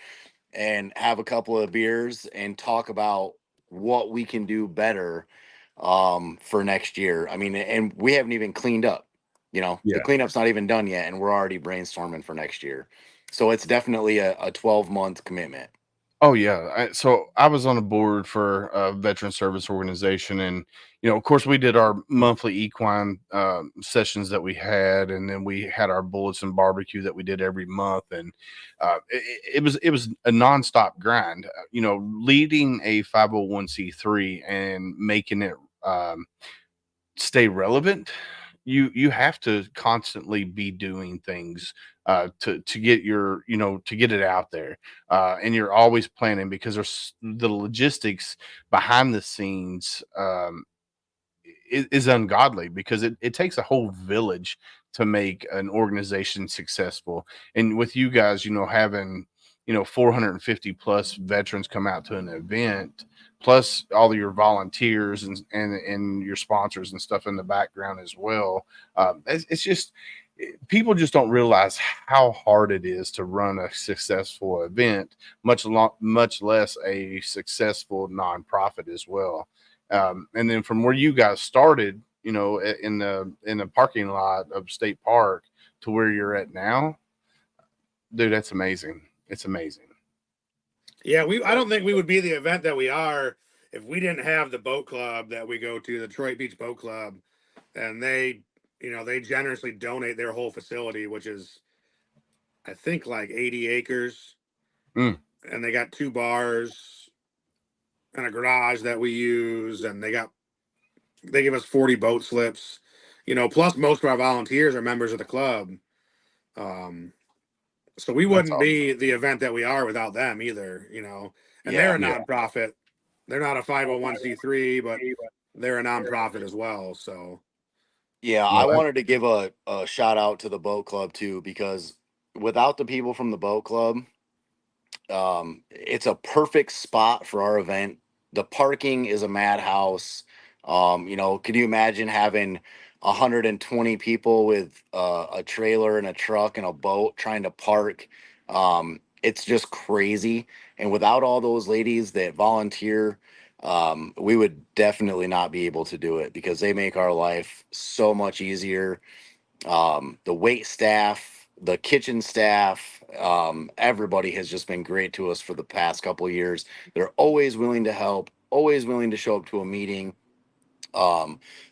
and have a couple of beers and talk about what we can do better for next year. I mean, and we haven't even cleaned up. The cleanup's not even done yet, and we're already brainstorming for next year. So it's definitely a 12-month commitment. Oh yeah. So I was on a board for a veteran service organization, and of course, we did our monthly equine sessions that we had, and then we had our bullets and barbecue that we did every month, and it was a nonstop grind. Leading a 501c3 and making it stay relevant. You have to constantly be doing things to get your, to get it out there. And you're always planning, because there's the logistics behind the scenes. Is ungodly, because it takes a whole village to make an organization successful. And with you guys, having 450 plus veterans come out to an event, plus all of your volunteers and your sponsors and stuff in the background as well. It's just, people just don't realize how hard it is to run a successful event, much less a successful nonprofit as well. And then from where you guys started, in the parking lot of State Park to where you're at now, dude, that's amazing. It's amazing. Yeah, I don't think we would be the event that we are if we didn't have the boat club that we go to, the Detroit Beach Boat Club, and they generously donate their whole facility, which is I think like 80 acres, Mm. and they got 2 bars and a garage that we use, and they give us 40 boat slips, plus most of our volunteers are members of the club. So we That's wouldn't awesome. be the event that we are without them either, and Yeah. they're a nonprofit. They're not a 501c3, but they're a nonprofit as well. So Yeah, No, I wanted to give a shout out to the boat club too, because without the people from the boat club, it's a perfect spot for our event. The parking is a madhouse. Could you imagine having 120 people with a trailer and a truck and a boat trying to park? It's just crazy. And without all those ladies that volunteer, we would definitely not be able to do it, because they make our life so much easier. The wait staff, the kitchen staff, everybody has just been great to us for the past couple of years. They're always willing to help, always willing to show up to a meeting,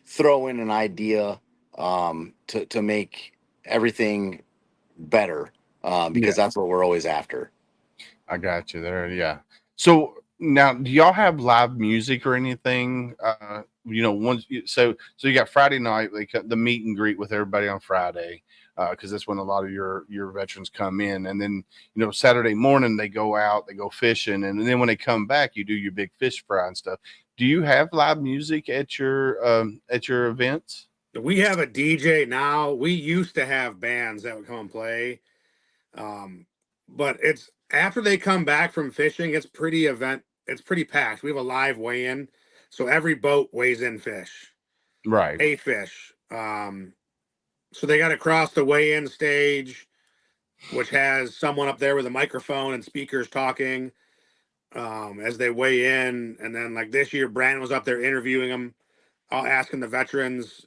throw in an idea, to make everything better, because that's what we're always after. I got you there. Yeah. So now, do y'all have live music or anything? So you got Friday night, like the meet and greet with everybody on Friday, because that's when a lot of your veterans come in, and then Saturday morning they go out, they go fishing, and then when they come back, you do your big fish fry and stuff. Do you have live music at your events? we have a DJ now. We used to have bands that would come and play. But it's after they come back from fishing, it's pretty packed. We have a live weigh-in. So every boat weighs in Right. a fish. So they got to cross the weigh-in stage, which has someone up there with a microphone and speakers talking, as they weigh in. And then like this year, Brandon was up there interviewing them, asking the veterans,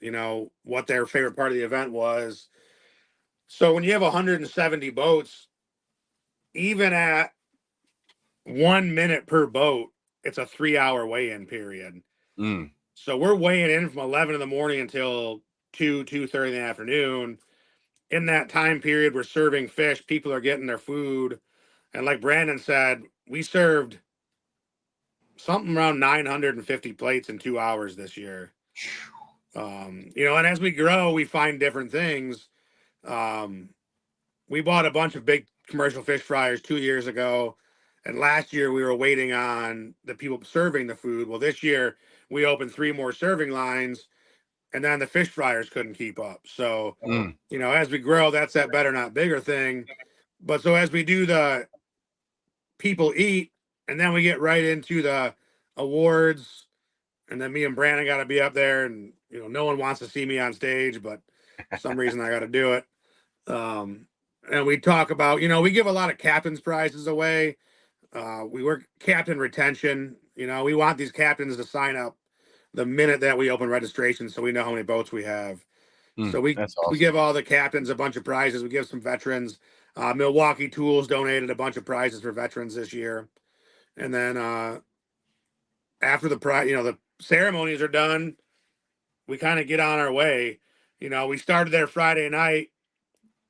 what their favorite part of the event was. So when you have 170 boats, even at 1 minute per boat, it's a 3-hour weigh-in period. Mm. So we're weighing in from 11 in the morning until 2:30 in the afternoon. In that time period, we're serving fish. People are getting their food. And like Brandon said, we served something around 950 plates in 2 hours this year. And as we grow, we find different things. We bought a bunch of big commercial fish fryers 2 years ago. And last year we were waiting on the people serving the food. Well, this year we opened 3 more serving lines, and then the fish fryers couldn't keep up. So, as we grow, that's that better, not bigger thing. But so as we do the people eat, and then we get right into the awards, and then me and Brandon got to be up there, and no one wants to see me on stage, but for some reason I got to do it. And we talk about, we give a lot of captain's prizes away. We work captain retention. We want these captains to sign up the minute that we open registration, so we know how many boats we have. So That's awesome. we give all the captains a bunch of prizes. We give some veterans. Milwaukee Tools donated a bunch of prizes for veterans this year. And then after the ceremonies are done, we kind of get on our way. We started there Friday night.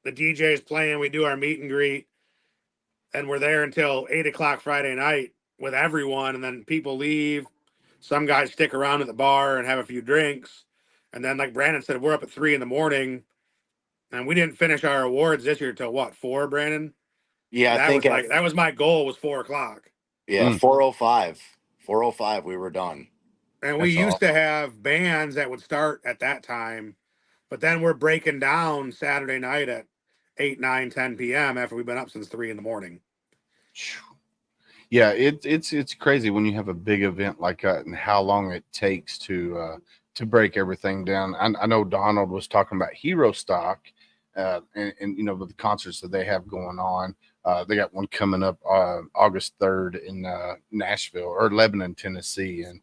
The DJ is playing. We do our meet and greet, and we're there until 8 o'clock Friday night with everyone. And then people leave. Some guys stick around at the bar and have a few drinks. And then, like Brandon said, we're up at 3 in the morning And we didn't finish our awards this year till what, 4, Brandon? Yeah, I That think was like that was my goal, was 4 o'clock. yeah, Mm. 4:05. 4:05 we were done. And we That's used to awesome. have bands that would start at that time, but then we're breaking down Saturday night at 8, 9, 10 p.m. after we've been up since 3 in the morning. Yeah, it's crazy when you have a big event like that and how long it takes to break everything down. I know Donald was talking about Hero Stock, and you know, with the concerts that they have going on. They got one coming up August 3rd in Nashville or Lebanon, Tennessee, and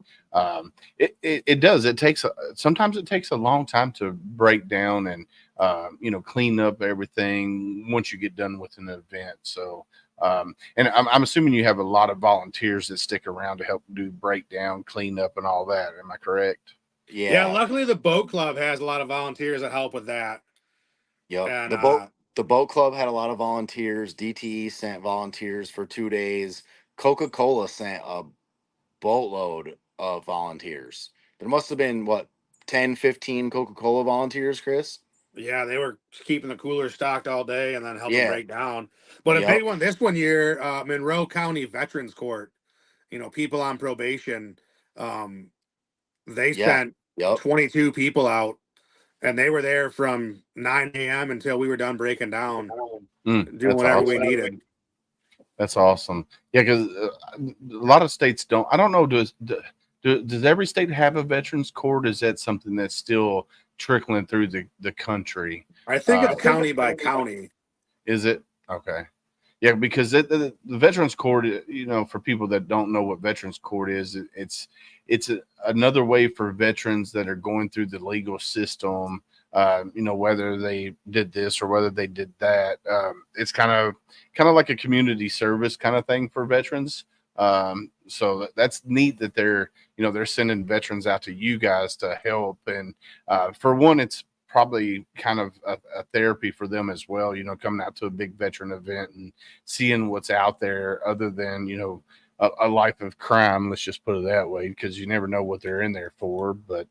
it does. It takes sometimes it takes a long time to break down and you know, clean up everything once you get done with an event. So. And I'm assuming you have a lot of volunteers that stick around to help do breakdown, clean up, and all that. Am I correct? Yeah, Yeah. luckily the boat club has a lot of volunteers that help with that. Yep. And The boat club had a lot of volunteers. DTE sent volunteers for 2 days. Coca-Cola sent a boatload of volunteers. There must have been what, 10, 15 Coca-Cola volunteers, Chris? yeah, they were keeping the cooler stocked all day and then helping Yeah. break down. But a Yep. big one this one year, Monroe County Veterans Court, you know, people on probation, they Yeah. sent Yep. 22 people out, and they were there from 9 a.m. until we were done breaking down, doing That's whatever we awesome. needed. That's awesome. Yeah, because a lot of states don't. I don't know. Does every state have a veterans court? Is that something that's still trickling through the country? I think it's I county by county. Is it okay? Yeah, because the Veterans Court, you know, for people that don't know what Veterans Court is, it's another way for veterans that are going through the legal system. You know, whether they did this or whether they did that. It's kind of like a community service kind of thing for veterans. So that's neat that they're sending veterans out to you guys to help. And for one, it's probably kind of a therapy for them as well, you know, coming out to a big veteran event and seeing what's out there other than, you know, a life of crime. Let's just put it that way, because you never know what they're in there for. But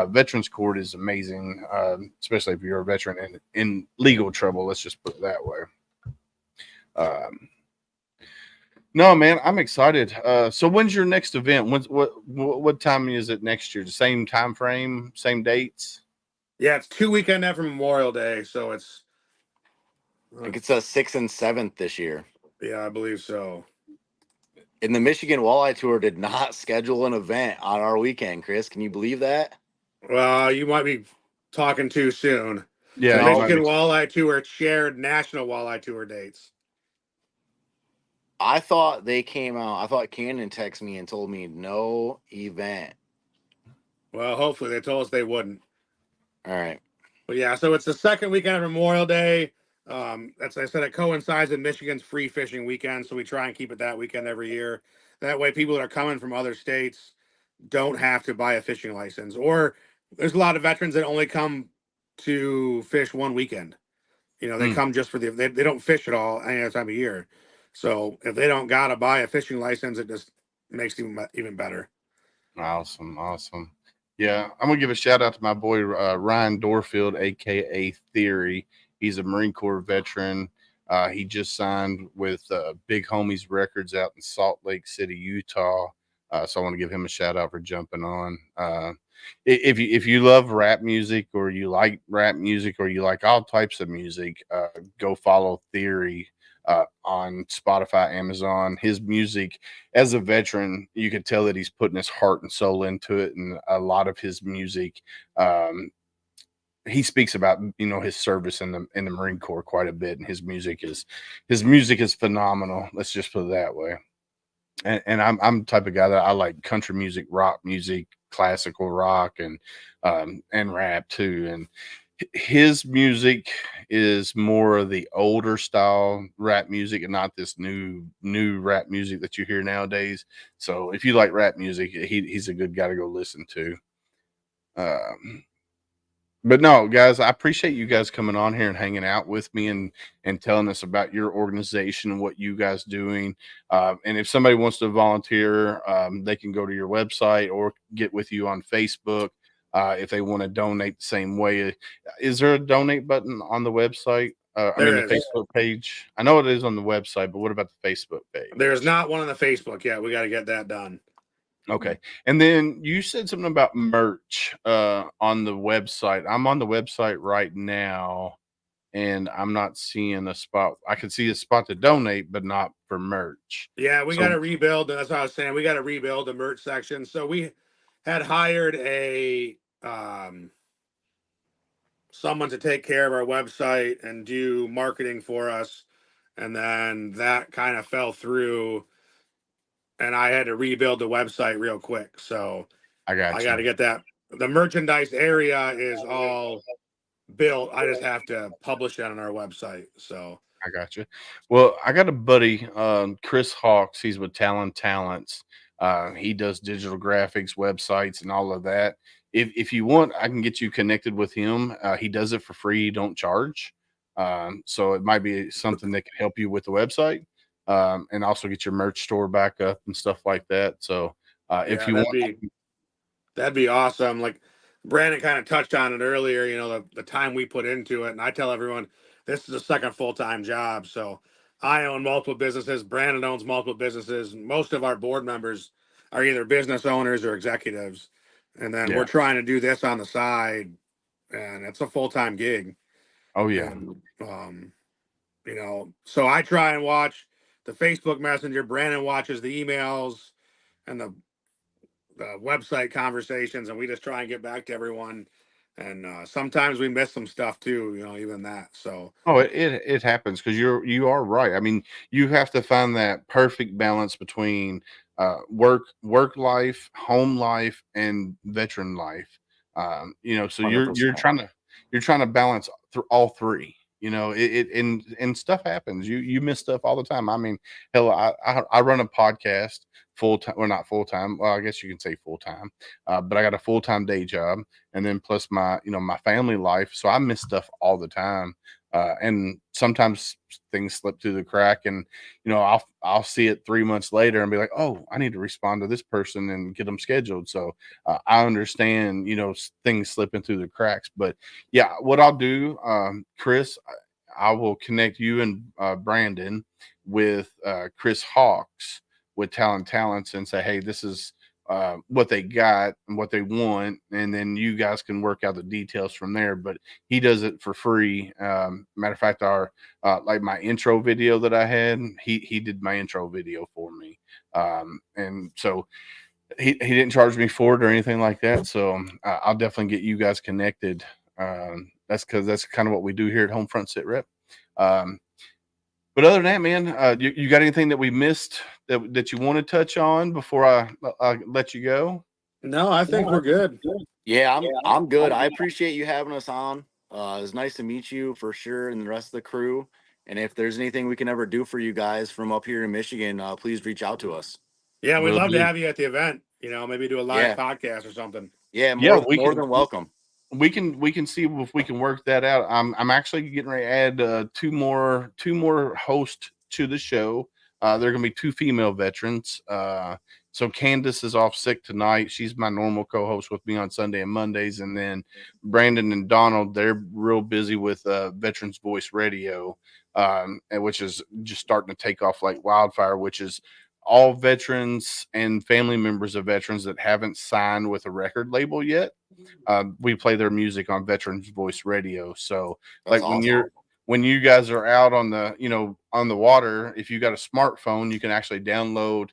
Veterans Court is amazing, especially if you're a veteran in legal trouble. Let's just put it that way. No, man, I'm excited. So when's your next event? What time is it next year? The same time frame, same dates? Yeah, it's 2 weekend after Memorial Day, so it's I think it's a 6th and 7th this year. yeah, I believe so. And the Michigan Walleye Tour did not schedule an event on our weekend, Chris. Can you believe that? Well, you might be talking too soon. Yeah, The you might Michigan be. Walleye Tour shared National Walleye Tour dates. I thought they came out. I thought Cannon texted me and told me no event. Well, hopefully they told us they wouldn't. All right. But yeah, so it's the second weekend of Memorial Day. As I said, it coincides with Michigan's free fishing weekend, so we try and keep it that weekend every year. That way, people that are coming from other states don't have to buy a fishing license. Or there's a lot of veterans that only come to fish one weekend. You know, they come just for they don't fish at all any other time of year. So if they don't gotta buy a fishing license, it just makes it even better. Awesome. Yeah, I'm gonna give a shout out to my boy Ryan Dorfield, aka Theory. He's a Marine Corps veteran. He just signed with Big Homies Records out in Salt Lake City, Utah. So I want to give him a shout out for jumping on. If you love rap music, or you like rap music, or you like all types of music, go follow Theory on Spotify, Amazon. His music, as a veteran, you could tell that he's putting his heart and soul into it, and a lot of his music, he speaks about, you know, his service in the Marine Corps quite a bit, and his music is phenomenal. Let's just put it that way. And I'm the type of guy that I like country music, rock music, classical rock, and rap too. And his music is more of the older style rap music, and not this new rap music that you hear nowadays. So if you like rap music, he's a good guy to go listen to. But no, guys, I appreciate you guys coming on here and hanging out with me and telling us about your organization and what you guys doing. And if somebody wants to volunteer, they can go to your website or get with you on Facebook. if they want to donate the same way. Is there a donate button on the website? I mean, There the is. Facebook page. I know it is on the website, but what about the Facebook page? There's not one on the Facebook yet. We got to get that done. Okay. And then you said something about merch on the website. I'm on the website right now and I'm not seeing a spot. I can see a spot to donate, but not for merch. Yeah, we So got to rebuild. That's what I was saying. We got to rebuild the merch section. So we had hired a someone to take care of our website and do marketing for us, and then that kind of fell through, and I had to rebuild the website real quick. So I got I you. got to get that. The merchandise area is all built. I just have to publish it on our website. So I got you. Well, I got a buddy, Chris Hawks. He's with Talents. He does digital graphics, websites, and all of that. If you want, I can get you connected with him. He does it for free. Don't charge. So it might be something that can help you with the website, and also get your merch store back up and stuff like that. So if yeah, you want, that'd be awesome. Like Brandon kind of touched on it earlier, the time we put into it. And I tell everyone this is a second full-time job. So I own multiple businesses. Brandon owns multiple businesses. Most of our board members are either business owners or executives. And then yeah. we're trying to do this on the side, and it's a full-time gig. Oh yeah. And, so I try and watch the Facebook Messenger. Brandon watches the emails and the website conversations, and we just try and get back to everyone. And sometimes we miss some stuff too, even that. So Oh, it happens because you are right. I mean, you have to find that perfect balance between work life, home life, and veteran life. So you're 100%. you're trying to balance through all three. And stuff happens. You miss stuff all the time. I mean, hell, I run a podcast full time. Well, not full time. Well, I guess you can say full time. But I got a full time day job, and then plus my family life. So I miss stuff all the time. And sometimes things slip through the crack, and I'll see it 3 months later and be like, oh, I need to respond to this person and get them scheduled. So I understand, things slipping through the cracks. But yeah, what I'll do, Chris, I will connect you and Brandon with Chris Hawks with Talents and say, hey, this is what they got and what they want, and then you guys can work out the details from there. But he does it for free. Matter of fact, our like my intro video that I had, he did my intro video for me, and so he didn't charge me for it or anything like that. So I'll definitely get you guys connected. That's because that's kind of what we do here at HomeFront Sitrep. But other than that, man, you got anything that we missed that you want to touch on before I let you go? no, I think we're good. Yeah, I'm good. I appreciate you having us on. It was nice to meet you for sure, and the rest of the crew. And if there's anything we can ever do for you guys from up here in Michigan, please reach out to us. Yeah, we'd Will love to do. have you at the event. Maybe do a live Yeah, podcast or something. yeah, Yeah, more than welcome. we can see if we can work that out. I'm actually getting ready to add two more hosts to the show. They're gonna be two female veterans. So Candace is off sick tonight. She's my normal co-host with me on Sunday and Mondays, and then Brandon and Donald, they're real busy with Veterans Voice Radio, and which is just starting to take off like wildfire. Which is all veterans and family members of veterans that haven't signed with a record label yet. We play their music on Veterans Voice Radio. So That's like awesome. when you guys are out on the water, if you got a smartphone, you can actually download.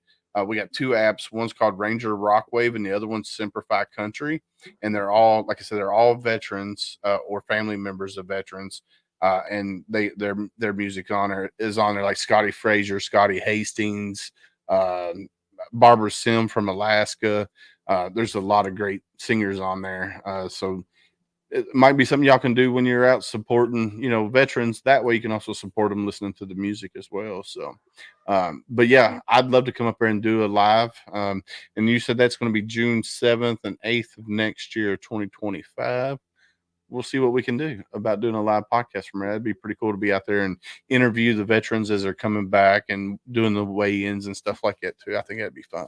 We got two apps. One's called Ranger Rockwave, and the other one's Simplify Country. And they're all, like I said, they're all veterans or family members of veterans. And their music is on there, like Scotty Frazier, Scotty Hastings, um, Barbara Sim from Alaska. There's a lot of great singers on there. So it might be something y'all can do when you're out supporting, veterans. That way you can also support them listening to the music as well. So, but yeah, I'd love to come up there and do a live. And you said that's going to be June 7th and 8th of next year, 2025. We'll see what we can do about doing a live podcast from there. That'd be pretty cool to be out there and interview the veterans as they're coming back and doing the weigh-ins and stuff like that too. I think that'd be fun.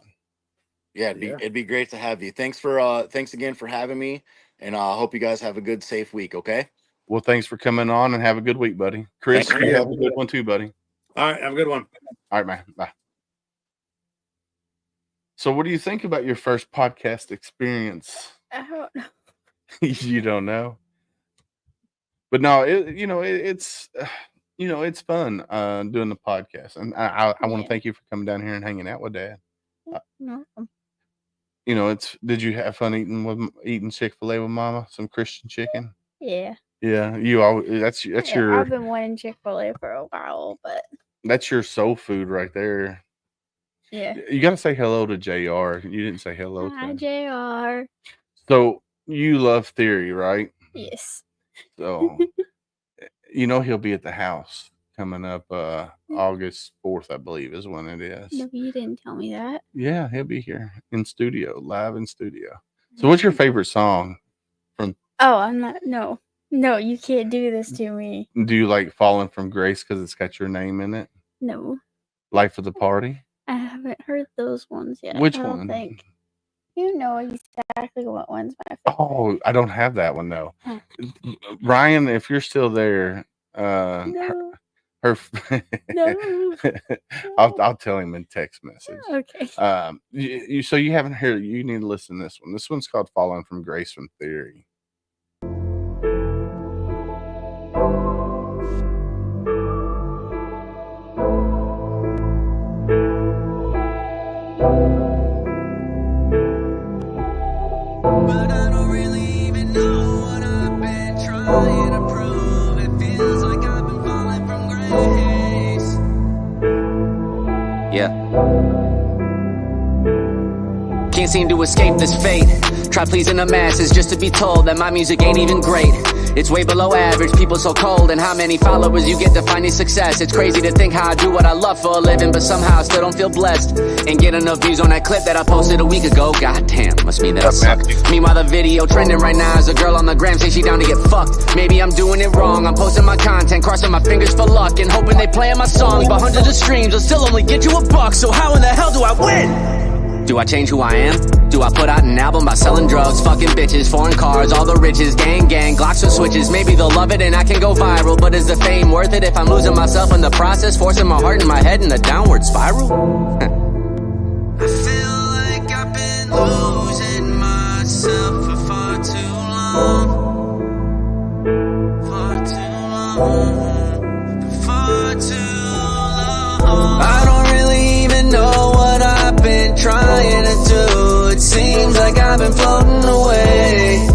Yeah, it'd be great to have you. Thanks again for having me, and I hope you guys have a good, safe week. Okay. Well, thanks for coming on and have a good week, buddy. Chris, Thanks. you have a good one too, buddy. All right, have a good one. All right, man. Bye. So, what do you think about your first podcast experience? I don't know. You don't know, but no, it's it's fun doing the podcast, and I want to Yeah. thank you for coming down here and hanging out with Dad. No. Did you have fun eating Chick-fil-A with Mama? Some Christian chicken? Yeah. Yeah, you always that's Yeah, your I've been wanting Chick-fil-A for a while, but that's your soul food right there. yeah. You got to say hello to JR. You didn't say hello to Hi, him. JR. So you love Theory, right? Yes. So he'll be at the house coming up August 4th, I believe is when it is. No, you didn't tell me that. Yeah, he'll be here live in studio. So what's your favorite song? Oh, I'm not. No, you can't do this to me. Do you like Falling from Grace because it's got your name in it? No, Life of the Party? I haven't heard those ones yet. Which I don't one? think. You know exactly what one's my favorite. Oh, I don't have that one though. Huh. Ryan, if you're still there, No. her No. I'll tell him in text message. Okay. So you haven't heard, you need to listen to this one. This one's called Falling from Grace from Theory. But I don't really even know what I've been trying to prove. It feels like I've been falling from grace. Yeah. Can't seem to escape this fate. Try pleasing the masses just to be told that my music ain't even great. It's way below average, people so cold. And how many followers you get defining success. It's crazy to think how I do what I love for a living, but somehow I still don't feel blessed. And get enough views on that clip that I posted a week ago. Goddamn, must mean that I suck. Meanwhile, the video trending right now is a girl on the gram say she down to get fucked. Maybe I'm doing it wrong, I'm posting my content, crossing my fingers for luck, and hoping they playing my songs. But hundreds of streams will still only get you $1. So how in the hell do I win? Do I change who I am? Do I put out an album by selling drugs, fucking bitches, foreign cars, all the riches, gang, Glocks and switches? Maybe they'll love it and I can go viral, but is the fame worth it if I'm losing myself in the process, forcing my heart and my head in a downward spiral? I feel like I've been losing myself for far too long. Far too long. Far too long. I don't really even know what I've been trying to do. It seems like I've been floating away.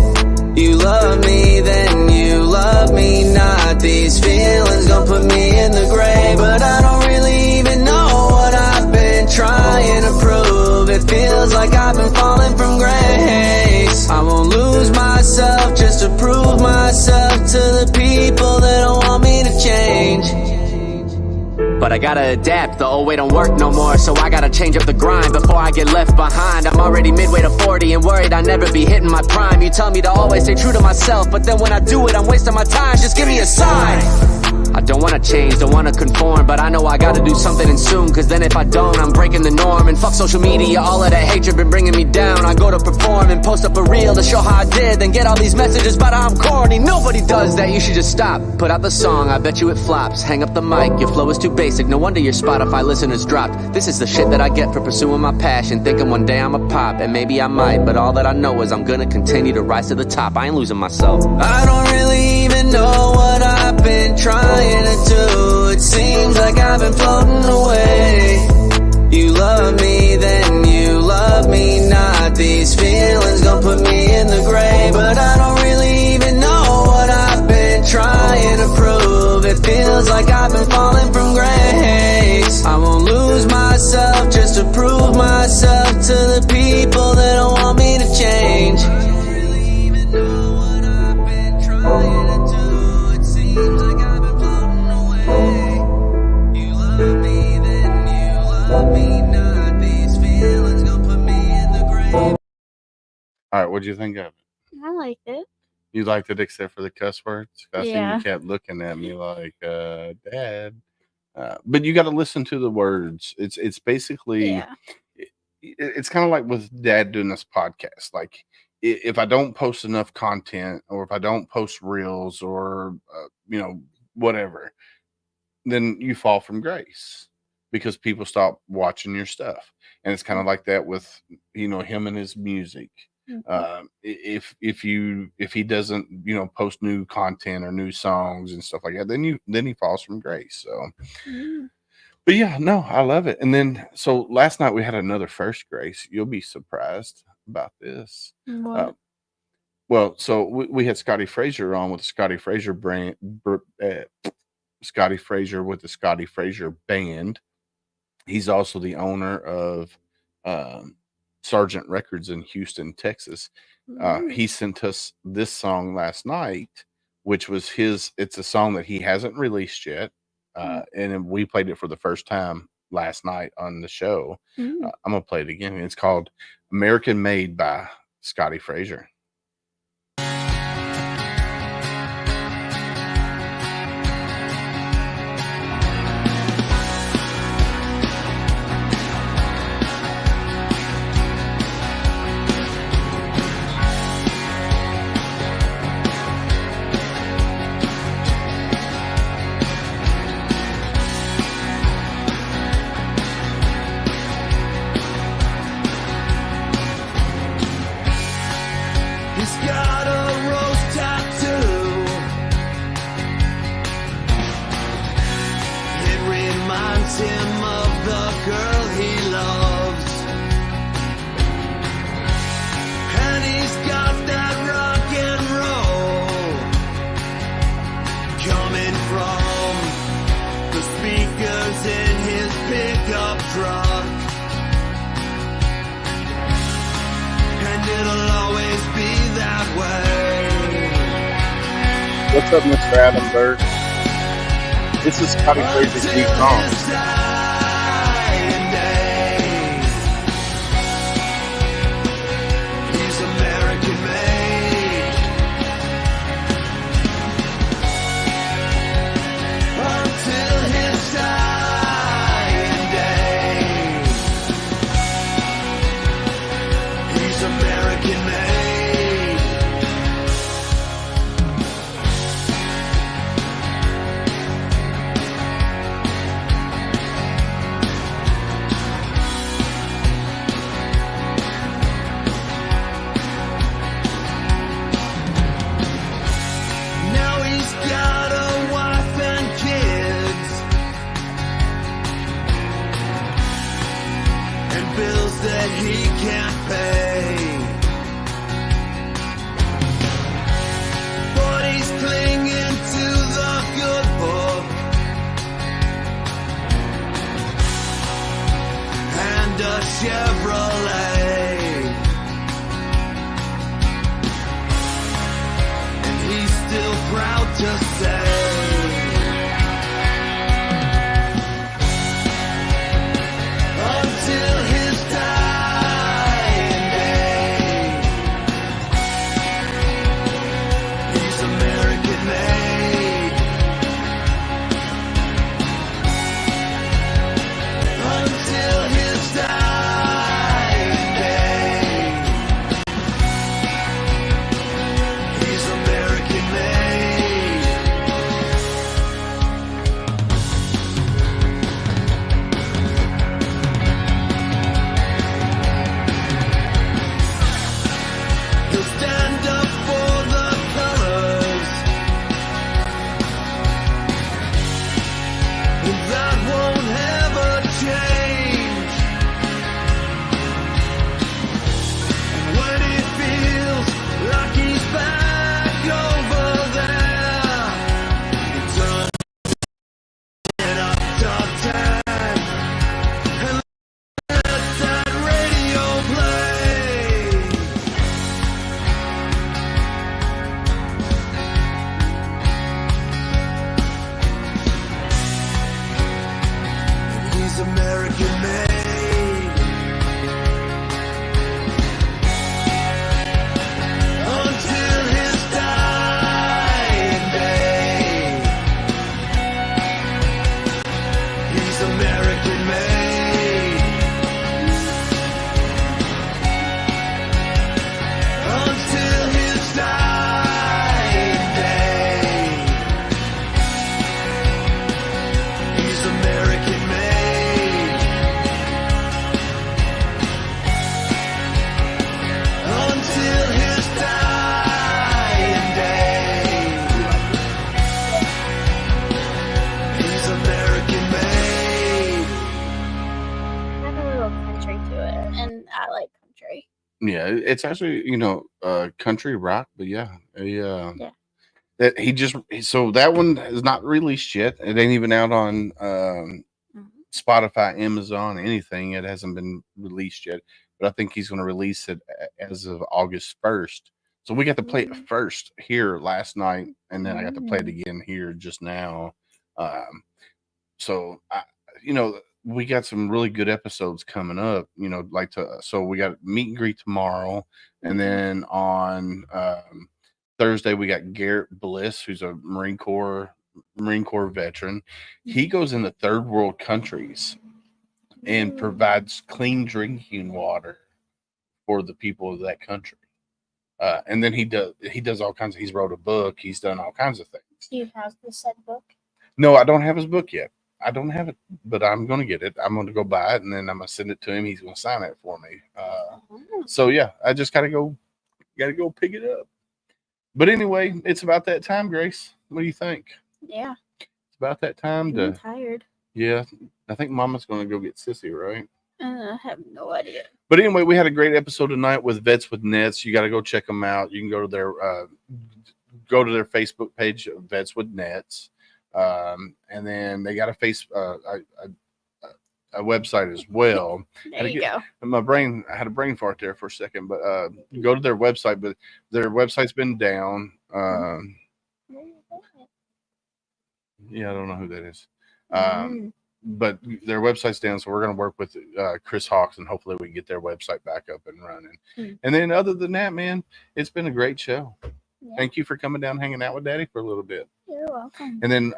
You love me, then you love me not. These feelings gon' put me in the grave, but I don't really even know what I've been trying to prove. It feels like I've been falling from grace. I won't lose myself just to prove myself to the people that don't want me to change. But I gotta adapt, the old way don't work no more, so I gotta change up the grind before I get left behind. I'm already midway to 40 and worried I'll never be hitting my prime. You tell me to always stay true to myself, but then when I do it, I'm wasting my time. Just give me a sign. I don't wanna change, don't wanna conform, but I know I gotta do something and soon, cause then if I don't, I'm breaking the norm. And fuck social media, all of that hatred been bringing me down. I go to perform and post up a reel to show how I did, then get all these messages about how I'm corny. Nobody does that, you should just stop. Put out the song, I bet you it flops. Hang up the mic, your flow is too basic, no wonder your Spotify listeners dropped. This is the shit that I get for pursuing my passion, thinking one day I'ma pop, and maybe I might, but all that I know is I'm gonna continue to rise to the top. I ain't losing myself. I don't really even know what I've been trying to do. It seems like I've been floating away. You love me, then you love me not. These feelings gon' put me in the grave, but I don't really even know what I've been trying to prove. It feels like I've been falling from grace. I won't lose myself just to prove myself to the people that don't want me to change. I don't really even know what I've been trying to do. It seems like I've been floating away. You love me, then you love me not. These feelings gon' put me in the grave. All right, what'd you think of it? I liked it. You liked it except for the cuss words? I think Yeah. you kept looking at me like, Dad. But you got to listen to the words. It's basically, Yeah. it's kind of like with Dad doing this podcast. Like, if I don't post enough content, or if I don't post reels, or whatever, then you fall from grace because people stop watching your stuff. And it's kind of like that with him and his music. If he doesn't post new content or new songs and stuff like that, then he falls from grace. So but yeah, no, I love it. And then so last night we had another first, Grace. You'll be surprised about this. What? Well, so we had Scotty Frazier on with the Scotty Frazier brand, Scotty Frazier with the Scotty Frazier band. He's also the owner of Sargent Records in Houston, Texas. He sent us this song last night, which was it's a song that he hasn't released yet. And we played it for the first time last night on the show. I'm going to play it again. It's called American Made by Scotty Frazier. What's up, Mr. Adam Bird? This is Scotty Frazier's new song. He's American made. Until his dying day. He's American made. That he can't pay, but he's clinging to the good book and a Chevrolet, and he's still proud to say until his dying day, he's American made. Until his dying day, he's American made. Yeah, it's actually country rock, but yeah, Yeah. that so that one is not released yet. It ain't even out on Mhm. Spotify, Amazon, anything. It hasn't been released yet, but I think he's going to release it as of August 1st. So we got to play it first here last night, and then I got to play it again here just now. So we got some really good episodes coming up. So we got meet and greet tomorrow, and then on Thursday we got Garrett Bliss, who's a Marine Corps veteran. He goes into third world countries and provides clean drinking water for the people of that country. And then he does all kinds of. He's wrote a book. He's done all kinds of things. Do you have the said book? No, I don't have his book yet. I don't have it, but I'm going to get it. I'm going to go buy it, and then I'm going to send it to him. He's going to sign it for me. So yeah, I just got to go pick it up. But anyway, it's about that time, Grace. What do you think? Yeah. It's about that time I'm tired. Yeah, I think Mama's going to go get Sissy, right? I have no idea. But anyway, we had a great episode tonight with Vets with Nets. You got to go check them out. You can go to their Facebook page, Vets with Nets. And then they got a website as well. There you go. I had a brain fart there for a second, but go to their website. But their website's been down. Yeah, I don't know who that is. But their website's down, so we're going to work with Chris Hawks, and hopefully we can get their website back up and running. And then other than that, man, it's been a great show. Yeah. Thank you for coming down, hanging out with Daddy for a little bit. You're welcome. And then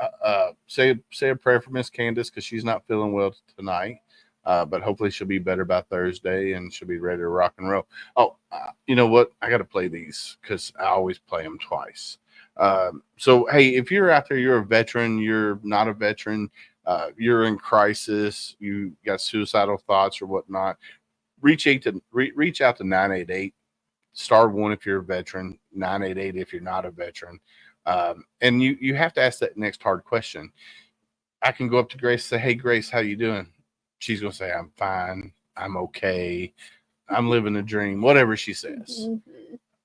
say a prayer for Miss Candace, because she's not feeling well tonight. But hopefully she'll be better by Thursday, and she'll be ready to rock and roll. Oh, you know what? I got to play these because I always play them twice. So, hey, if you're out there, you're a veteran, you're not a veteran, you're in crisis, you got suicidal thoughts or whatnot, reach out to 988, *1 if you're a veteran, 988 if you're not a veteran. And you have to ask that next hard question. I can go up to Grace and say, hey, Grace, how you doing? She's going to say, I'm fine. I'm okay. I'm living a dream, whatever she says.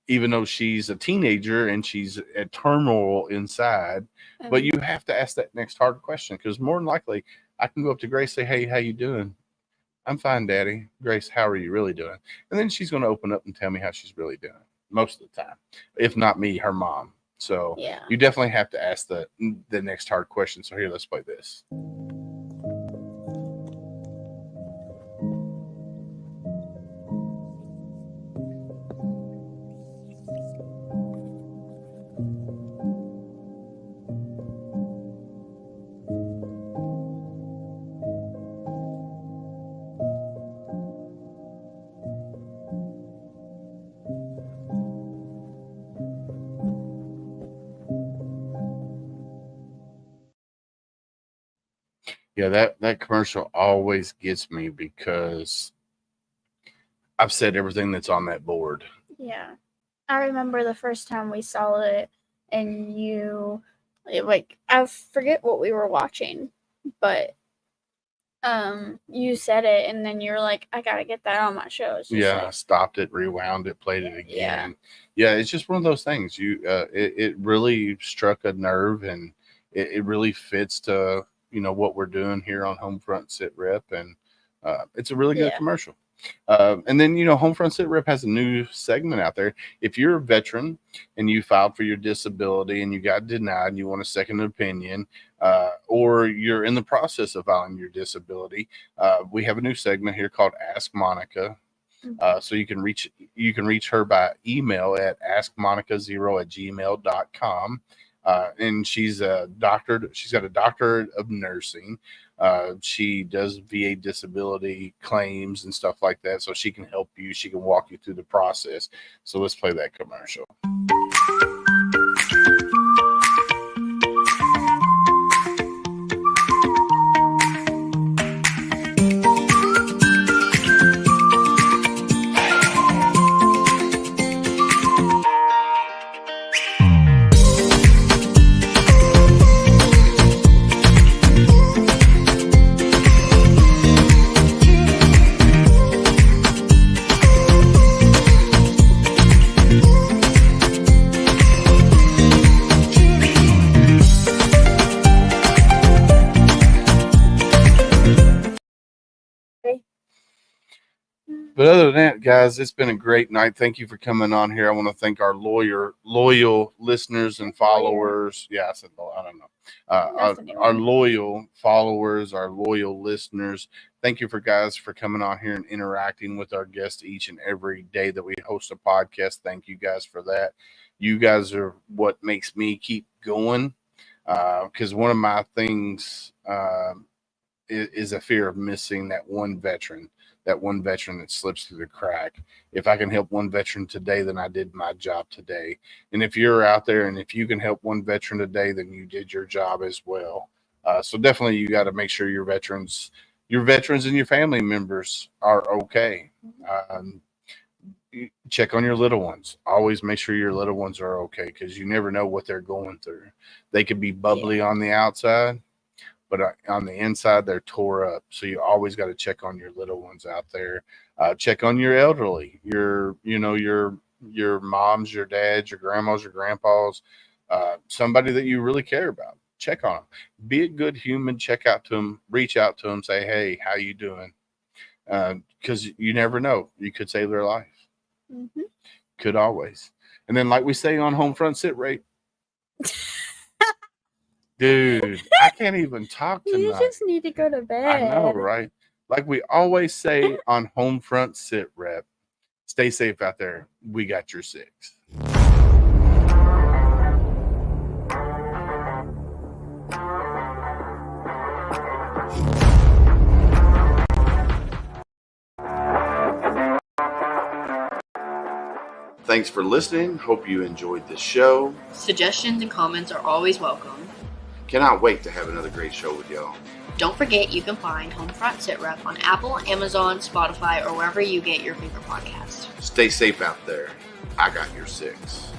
Even though she's a teenager and she's at turmoil inside. But you have to ask that next hard question, because more than likely I can go up to Grace and say, hey, how you doing? I'm fine, Daddy. Grace, how are you really doing? And then she's going to open up and tell me how she's really doing most of the time. If not me, her mom. So you definitely have to ask the next hard question. So here, let's play this. Yeah, that commercial always gets me because I've said everything that's on that board. Yeah. I remember the first time we saw it, and I forget what we were watching, but you said it, and then you're like, I gotta get that on my show. I stopped it, rewound it, played it again. Yeah, it's just one of those things. It really struck a nerve, and it really fits to what we're doing here on HomeFront Sitrep, and it's a really good commercial. And then HomeFront Sitrep has a new segment out there. If you're a veteran and you filed for your disability and you got denied and you want a second opinion, or you're in the process of filing your disability, we have a new segment here called Ask Monica. So you can reach her by email at askmonica0@gmail.com. And she's got a doctorate of nursing. She does VA disability claims and stuff like that. So she can help you. She can walk you through the process. So let's play that commercial. But other than that, guys, it's been a great night. Thank you for coming on here. I want to thank our loyal listeners and followers. Yeah, I said, I don't know. Our loyal followers, our loyal listeners. Thank you guys for coming on here and interacting with our guests each and every day that we host a podcast. Thank you guys for that. You guys are what makes me keep going. Because one of my things is a fear of missing that one veteran that slips through the crack. If I can help one veteran today, then I did my job today. And if you're out there and if you can help one veteran today, then you did your job as well. So definitely you got to make sure your veterans and your family members are okay. Check on your little ones. Always make sure your little ones are okay, because you never know what they're going through. They could be bubbly on the outside, but on the inside they're tore up. So you always got to check on your little ones out there. Check on your elderly, your moms, your dads, your grandmas, your grandpas, somebody that you really care about. Check on them. Be a good human. Check out to them. Reach out to them. Say, hey, how you doing? Because you never know. You could save their life. Mm-hmm. Could always. And then, like we say on HomeFront Sitrep, dude, I can't even talk tonight. You just need to go to bed. I know, right? Like we always say on HomeFront Sitrep, stay safe out there. We got your six. Thanks for listening. Hope you enjoyed the show. Suggestions and comments are always welcome. Cannot wait to have another great show with y'all. Don't forget you can find HomeFront Sitrep on Apple, Amazon, Spotify, or wherever you get your favorite podcasts. Stay safe out there. I got your six.